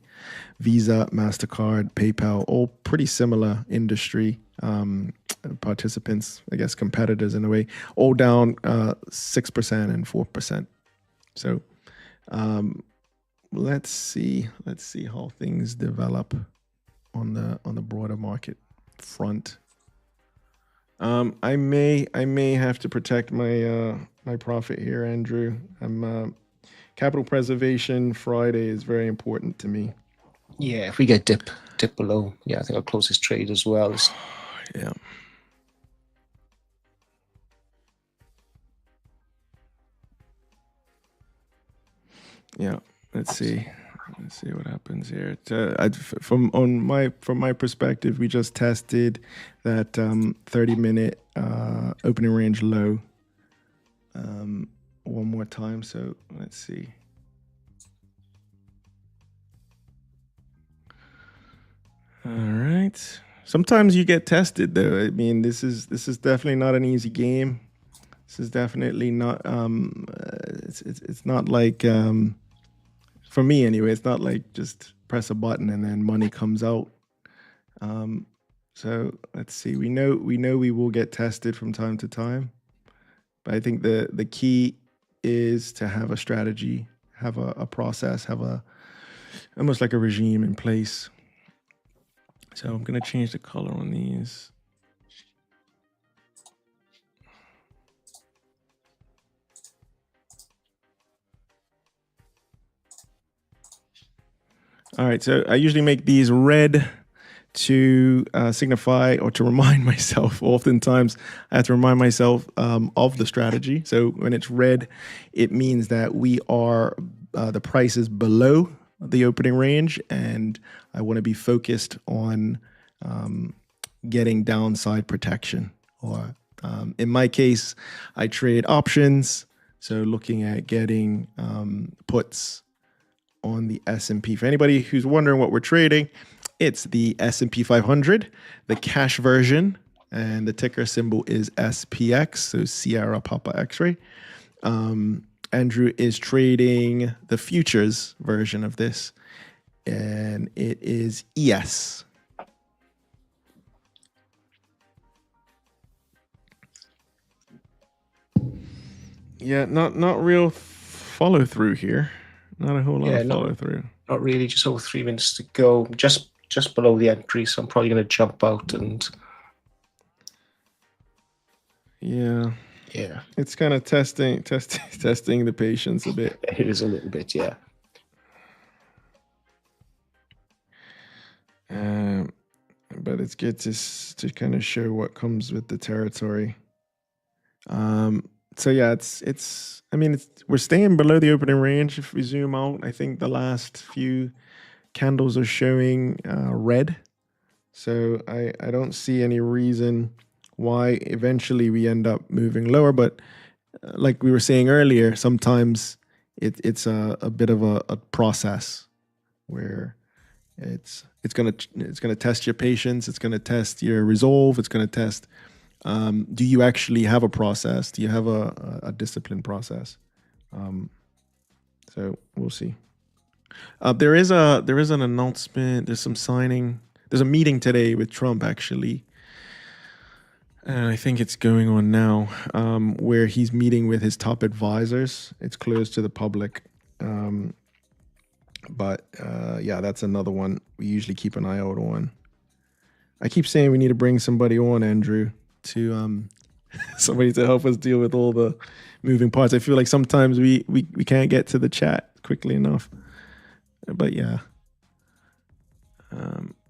Visa, MasterCard, PayPal, all pretty similar industry participants, I guess competitors in a way, all down 6% and 4%. So let's see how things develop on the broader market front. I may have to protect my my profit here, Andrew. Capital preservation Friday is very important to me. Yeah, if we get dip below, yeah, I think I'll close this trade as well. Yeah. Yeah, let's see what happens here. From my perspective, we just tested that 30-minute opening range low one more time. So let's see. All right. Sometimes you get tested, though. I mean, this is definitely not an easy game. This is definitely not. It's not like for me anyway. It's not like just press a button and then money comes out. So let's see. We know we will get tested from time to time, but I think the key is to have a strategy, have a process, have a almost like a regime in place. So I'm gonna change the color on these. All right, so I usually make these red to signify or to remind myself. Oftentimes, I have to remind myself of the strategy. So when it's red, it means that we are the price is below the opening range, and I want to be focused on getting downside protection. Or in my case, I trade options, so looking at getting puts on the S&P. For anybody who's wondering what we're trading, it's the S&P 500, the cash version, and the ticker symbol is SPX, so Sierra Papa X-ray. Andrew is trading the futures version of this, and it is ES. Yeah, not real follow through here. Not a whole lot of follow through. Not really. Just over 3 minutes to go. Just below the entry, so I'm probably going to jump out and. Yeah. It's kind of testing the patience a bit. It is a little bit, yeah. But it's good to kind of show what comes with the territory. So yeah, we're staying below the opening range. If we zoom out, I think the last few candles are showing red. So I don't see any reason why eventually we end up moving lower. But like we were saying earlier, sometimes it's a bit of a process where it's gonna test your patience. It's gonna test your resolve. It's gonna test. Do you actually have a process? Do you have a disciplined process? So we'll see. There is an announcement. There's some signing. There's a meeting today with Trump actually. And I think it's going on now, where he's meeting with his top advisors. It's closed to the public. But that's another one we usually keep an eye out on. I keep saying we need to bring somebody on, Andrew, to somebody to help us deal with all the moving parts. I feel like sometimes we can't get to the chat quickly enough. But yeah.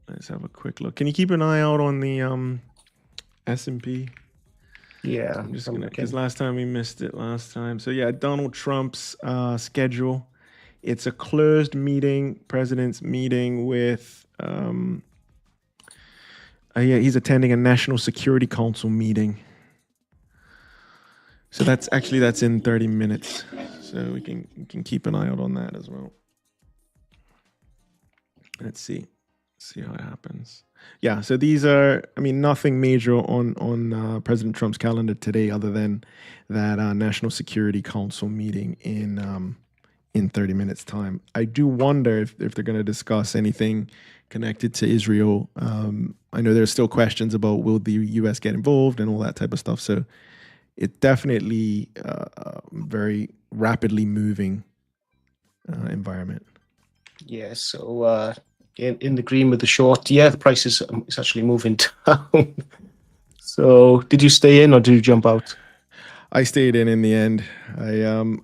Let's have a quick look. Can you keep an eye out on the S&P? Yeah. I'm just gonna, because last time we missed it last time. So yeah, Donald Trump's schedule. It's a closed meeting, president's meeting with he's attending a National Security Council meeting. So that's in 30 minutes. So we can keep an eye out on that as well. Let's see how it happens. Yeah, so these are, nothing major on President Trump's calendar today other than that National Security Council meeting in 30 minutes time. I do wonder if they're going to discuss anything connected to Israel. I know there's still questions about will the U.S. get involved and all that type of stuff. So it's definitely a very rapidly moving environment. Yeah, so in the green with the short, the price is actually moving down. So did you stay in or did you jump out? I stayed in the end.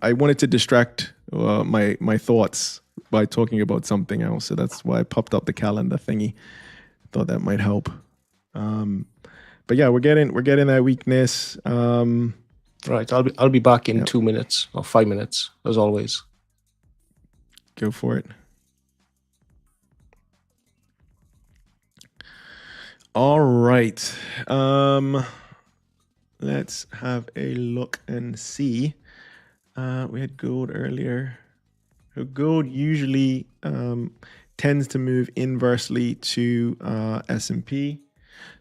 I wanted to distract my thoughts by talking about something else, so that's why I popped up the calendar thingy. Thought that might help. But yeah, we're getting that weakness. Right, I'll be back in 2 minutes or 5 minutes as always. Go for it. All right. Let's have a look and see. We had gold earlier. So gold usually tends to move inversely to S&P.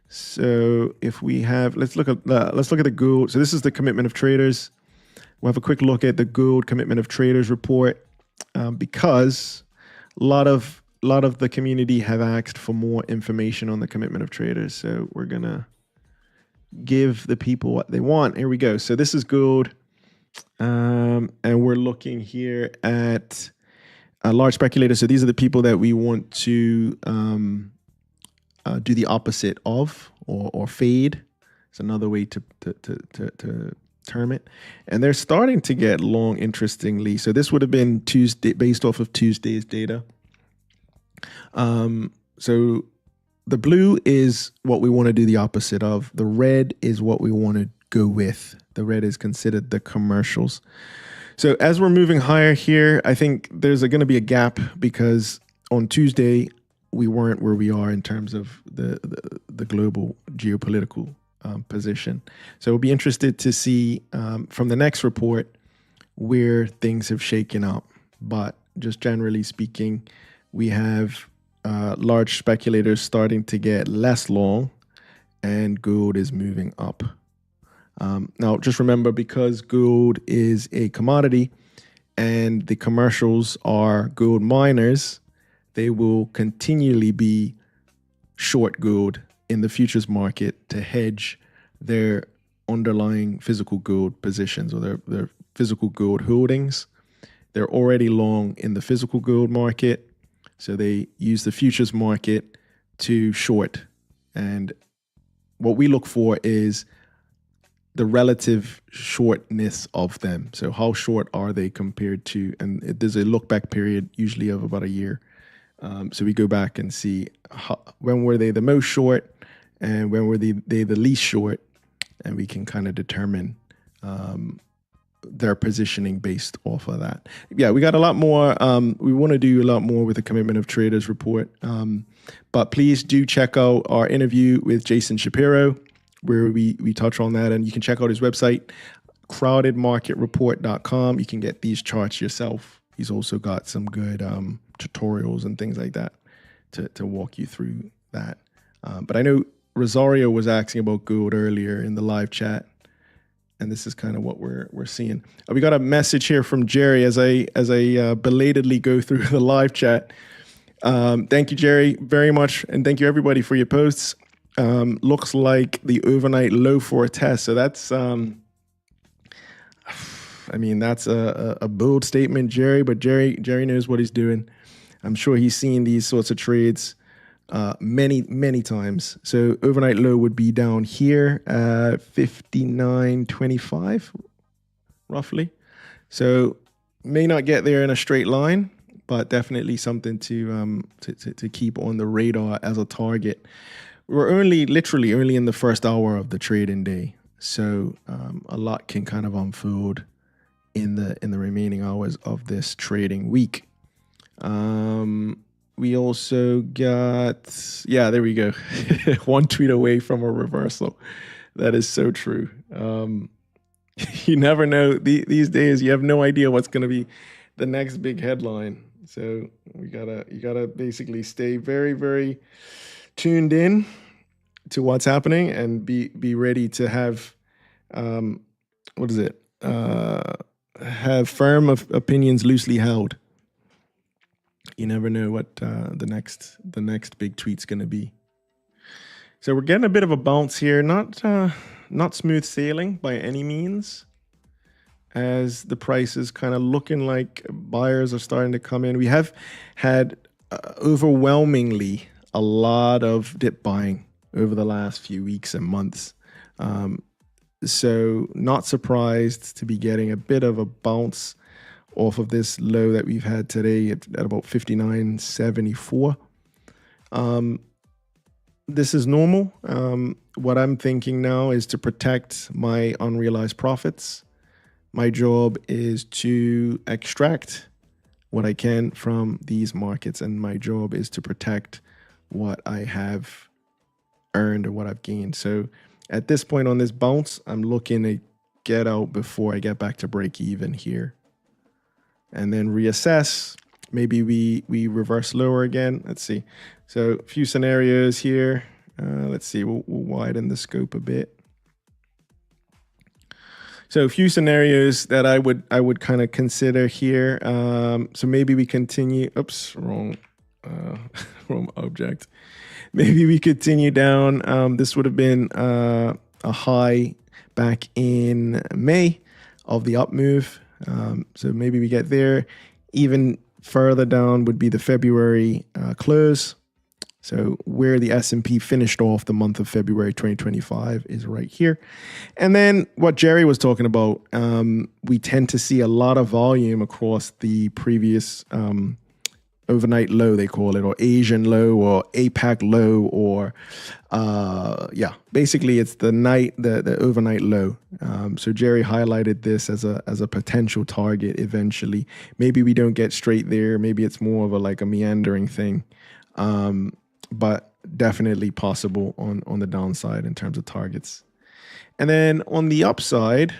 So if we have, let's look at the gold. So this is the commitment of traders. We'll have a quick look at the gold commitment of traders report because a lot of the community have asked for more information on the commitment of traders. So we're gonna give the people what they want. Here we go. So this is gold, and we're looking here at large speculators. So these are the people that we want to do the opposite of, or fade. It's another way to term it. And they're starting to get long, interestingly. So this would have been Tuesday, based off of Tuesday's data. So the blue is what we want to do the opposite of. The red is what we want to go with. The red is considered the commercials. So as we're moving higher here, I think there's going to be a gap because on Tuesday, we weren't where we are in terms of the global geopolitical position. So we'll be interested to see from the next report where things have shaken up. But just generally speaking, we have large speculators starting to get less long and gold is moving up. Now, just remember, because gold is a commodity and the commercials are gold miners, they will continually be short gold in the futures market to hedge their underlying physical gold positions or their physical gold holdings. They're already long in the physical gold market, so they use the futures market to short. And what we look for is the relative shortness of them. So how short are they compared to, and there's a look back period usually of about a year. So we go back and see when were they the most short and when were they the least short, and we can kind of determine their positioning based off of that. Yeah, we got a lot more. We want to do a lot more with the commitment of traders report. But please do check out our interview with Jason Shapiro, where we touch on that, and you can check out his website, crowdedmarketreport.com. You can get these charts yourself. He's also got some good tutorials and things like that to walk you through that. But I know Rosario was asking about gold earlier in the live chat, and this is kind of what we're seeing. We got a message here from Jerry as I belatedly go through the live chat. Thank you, Jerry, very much, and thank you everybody for your posts. Looks like the overnight low for a test. So that's, that's a bold statement, Jerry, but Jerry knows what he's doing. I'm sure he's seen these sorts of trades many times. So overnight low would be down here at 59.25, roughly. So may not get there in a straight line, but definitely something to keep on the radar as a target. We're literally only in the first hour of the trading day, so a lot can kind of unfold in the remaining hours of this trading week. We also got, there we go, one tweet away from a reversal. That is so true. You never know. These days, you have no idea what's going to be the next big headline. So you gotta basically stay very, very tuned in to what's happening and be ready to have have firm opinions loosely held. You never know what the next big tweet's gonna be. So we're getting a bit of a bounce here, not smooth sailing by any means, as the price is kind of looking like buyers are starting to come in. We have had overwhelmingly a lot of dip buying over the last few weeks and months. So not surprised to be getting a bit of a bounce off of this low that we've had today at about 59.74. This is normal. What I'm thinking now is to protect my unrealized profits. My job is to extract what I can from these markets, and my job is to protect what I have earned or what I've gained. So at this point on this bounce, I'm looking to get out before I get back to break even here, and then reassess maybe we reverse lower again. Let's see. So a few scenarios here. Let's see. We'll widen the scope a bit. So a few scenarios that I would kind of consider here. So maybe we continue. Oops, wrong object. Maybe we continue down. This would have been a high back in May of the up move. So maybe we get there. Even further down would be the February close. So where the S&P finished off the month of February 2025 is right here. And then what Jerry was talking about, we tend to see a lot of volume across the previous overnight low, they call it, or Asian low, or APAC low, or basically it's the overnight low. So Jerry highlighted this as a potential target eventually. Maybe we don't get straight there. Maybe it's more of a meandering thing. But definitely possible on the downside in terms of targets. And then on the upside,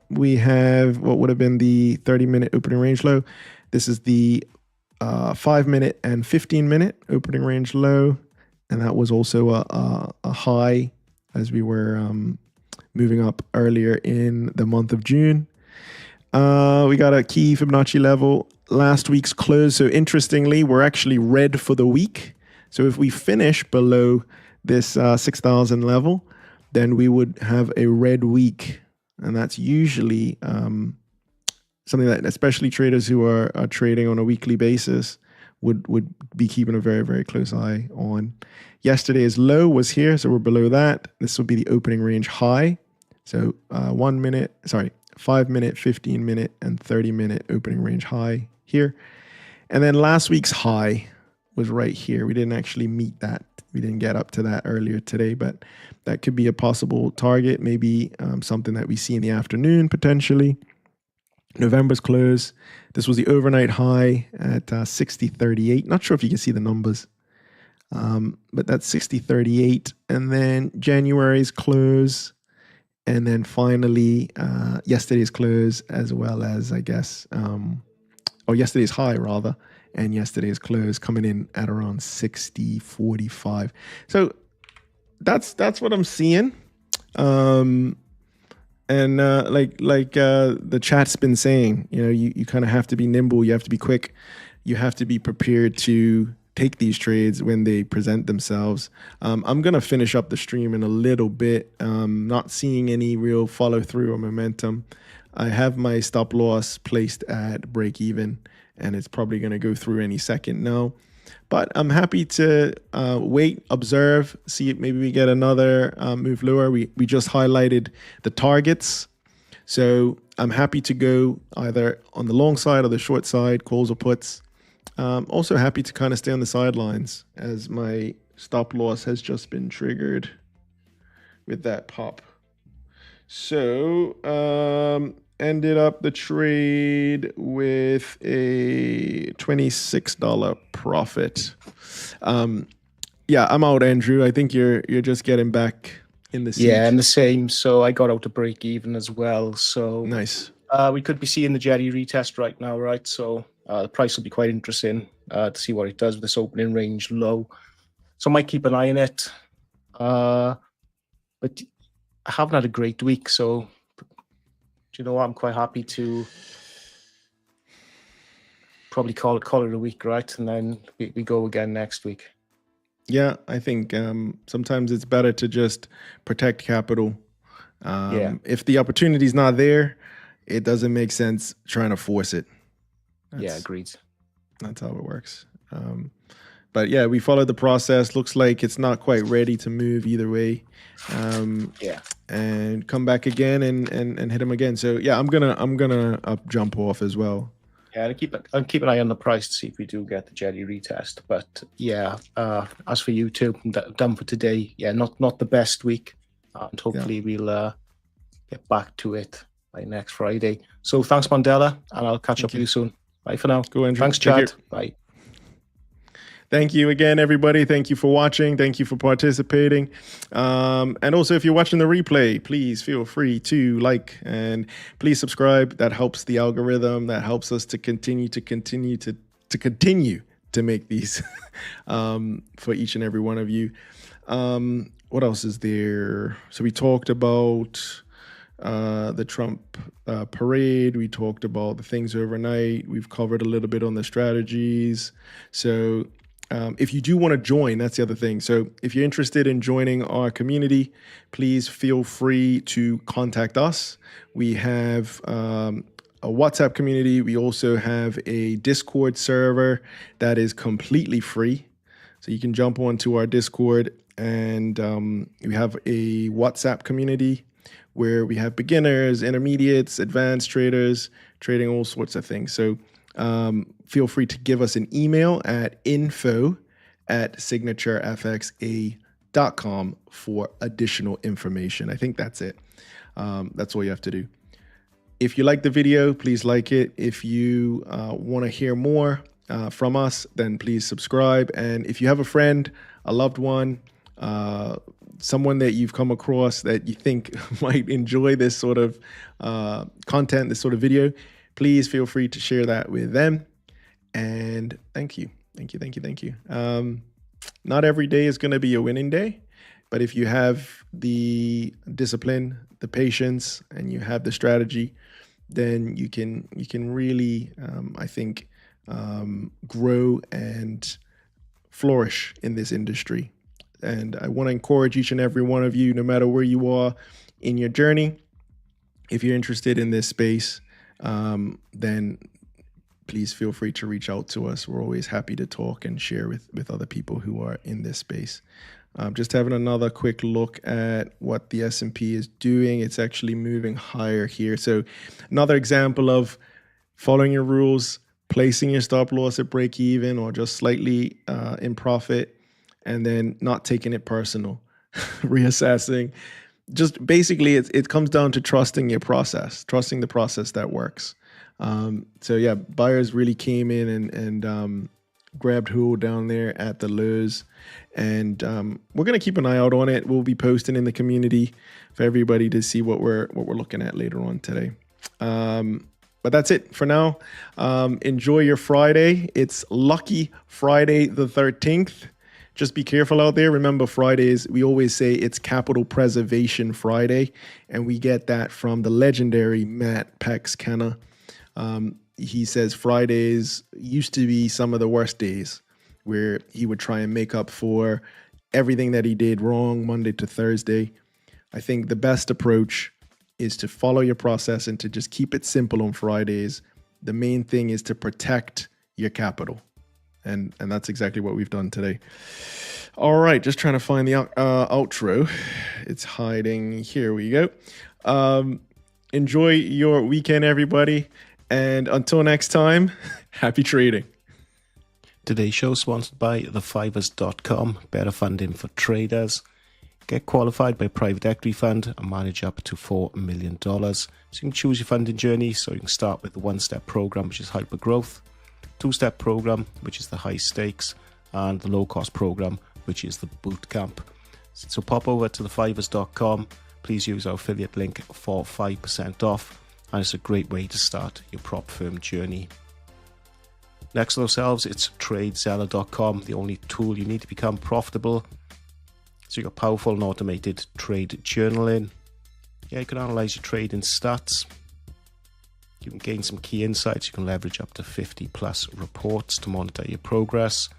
we have what would have been the 30-minute opening range low. This is the 5-minute and 15-minute opening range low. And that was also a high as we were moving up earlier in the month of June. We got a key Fibonacci level, last week's close. So interestingly, we're actually red for the week. So if we finish below this 6,000 level, then we would have a red week. And that's usually something that especially traders who are trading on a weekly basis would be keeping a very, very close eye on. Yesterday's low was here, so we're below that. This will be the opening range high. So 5 minute, 15-minute, and 30-minute opening range high here. And then last week's high was right here. We didn't actually meet that. We didn't get up to that earlier today, but that could be a possible target, maybe something that we see in the afternoon potentially. November's close. This was the overnight high at 60.38. Not sure if you can see the numbers, but that's 60.38. And then January's close. And then finally, yesterday's close, as well as, I guess, yesterday's high rather, and yesterday's close coming in at around 60.45. So that's what I'm seeing. And the chat's been saying, you kind of have to be nimble. You have to be quick. You have to be prepared to take these trades when they present themselves. I'm going to finish up the stream in a little bit. Not seeing any real follow through or momentum. I have my stop loss placed at break even, and it's probably going to go through any second now. But I'm happy to wait, observe, see if maybe we get another move lower. We just highlighted the targets. So I'm happy to go either on the long side or the short side, calls or puts. Also happy to kind of stay on the sidelines as my stop loss has just been triggered with that pop. So ended up the trade with a $26 profit. Yeah, I'm out, Andrew. I think you're just getting back in the seat. Yeah, and the same. So I got out to break even as well. So nice. We could be seeing the Jerry retest right now, right? So the price will be quite interesting to see what it does with this opening range low. So I might keep an eye on it. But I haven't had a great week, so do you know what? I'm quite happy to probably call it a week, right? And then we go again next week. Yeah, I think sometimes it's better to just protect capital. If the opportunity's not there, it doesn't make sense trying to force it. Agreed. That's how it works. But yeah, we followed the process. Looks like it's not quite ready to move either way. And come back again and hit him again. So yeah, I'm gonna jump off as well. Yeah, I'll keep an eye on the price to see if we do get the Jerry retest. But yeah, as for you too, I'm done for today. Yeah, not the best week, and hopefully we'll get back to it by next Friday. So thanks, Mandela, and I'll catch up with you soon. Bye for now. Go, Andrew. Thanks, Chad. Bye. Thank you again, everybody. Thank you for watching. Thank you for participating. And also, if you're watching the replay, please feel free to like and please subscribe. That helps the algorithm. That helps us to continue to make these for each and every one of you. What else is there? So we talked about the Trump parade. We talked about the things overnight. We've covered a little bit on the strategies. So if you do want to join, that's the other thing. So if you're interested in joining our community, please feel free to contact us. We have a WhatsApp community. We also have a Discord server that is completely free. So you can jump onto our Discord, and we have a WhatsApp community where we have beginners, intermediates, advanced traders, trading all sorts of things. So feel free to give us an email at info@signaturefxa.com for additional information. I think that's it. That's all you have to do. If you like the video, please like it. If you want to hear more from us, then please subscribe. And if you have a friend, a loved one, someone that you've come across that you think might enjoy this sort of content, this sort of video, please feel free to share that with them. And thank you. Not every day is going to be a winning day, but if you have the discipline, the patience, and you have the strategy, then you can really, I think, grow and flourish in this industry. And I want to encourage each and every one of you, no matter where you are in your journey, if you're interested in this space, then please feel free to reach out to us. We're always happy to talk and share with other people who are in this space. Just having another quick look at what the S&P is doing. It's actually moving higher here. So another example of following your rules, placing your stop loss at break even or just slightly in profit, and then not taking it personal, reassessing. Just basically, it comes down to trusting your process, trusting the process that works. So yeah, buyers really came in and grabbed hold down there at the lows, and we're gonna keep an eye out on it. We'll be posting in the community for everybody to see what we're looking at later on today. But that's it for now. Enjoy your Friday. It's Lucky Friday the 13th. Just be careful out there. Remember, Fridays, we always say it's Capital Preservation Friday, and we get that from the legendary Matt Paxcana. He says Fridays used to be some of the worst days, where he would try and make up for everything that he did wrong Monday to Thursday. I think the best approach is to follow your process and to just keep it simple on Fridays. The main thing is to protect your capital. And that's exactly what we've done today. All right, just trying to find the outro. It's hiding. Here we go. Enjoy your weekend, everybody. And until next time, happy trading. Today's show is sponsored by thefivers.com, better funding for traders. Get qualified by a private equity fund and manage up to $4 million. So you can choose your funding journey. So you can start with the one-step program, which is hyper growth, two-step program, which is the high stakes, and the low-cost program, which is the boot camp. So pop over to thefivers.com. Please use our affiliate link for 5% off, and it's a great way to start your prop firm journey. Next to ourselves, it's TradeZella.com, the only tool you need to become profitable. So you've got powerful and automated trade journaling. Yeah, you can analyze your trading stats. You can gain some key insights. You can leverage up to 50 plus reports to monitor your progress.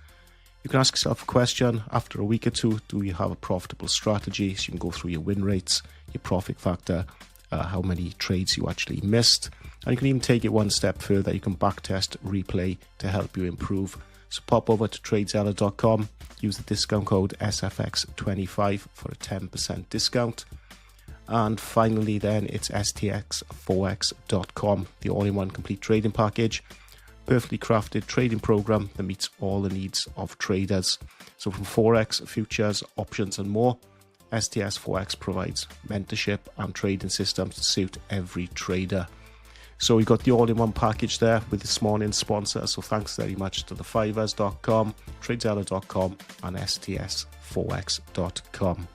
You can ask yourself a question after a week or two: do you have a profitable strategy? So you can go through your win rates, your profit factor, how many trades you actually missed. And you can even take it one step further. You can backtest, replay to help you improve. So pop over to TradeZella.com, use the discount code SFX25 for a 10% discount. And finally then, it's STX4X.com, the all-in-one complete trading package. Perfectly crafted trading program that meets all the needs of traders. So from Forex, futures, options and more, STX4X provides mentorship and trading systems to suit every trader. So we got the all-in-one package there with this morning's sponsor. So thanks very much to the Fivers.com, TradeZella.com and STS4X.com.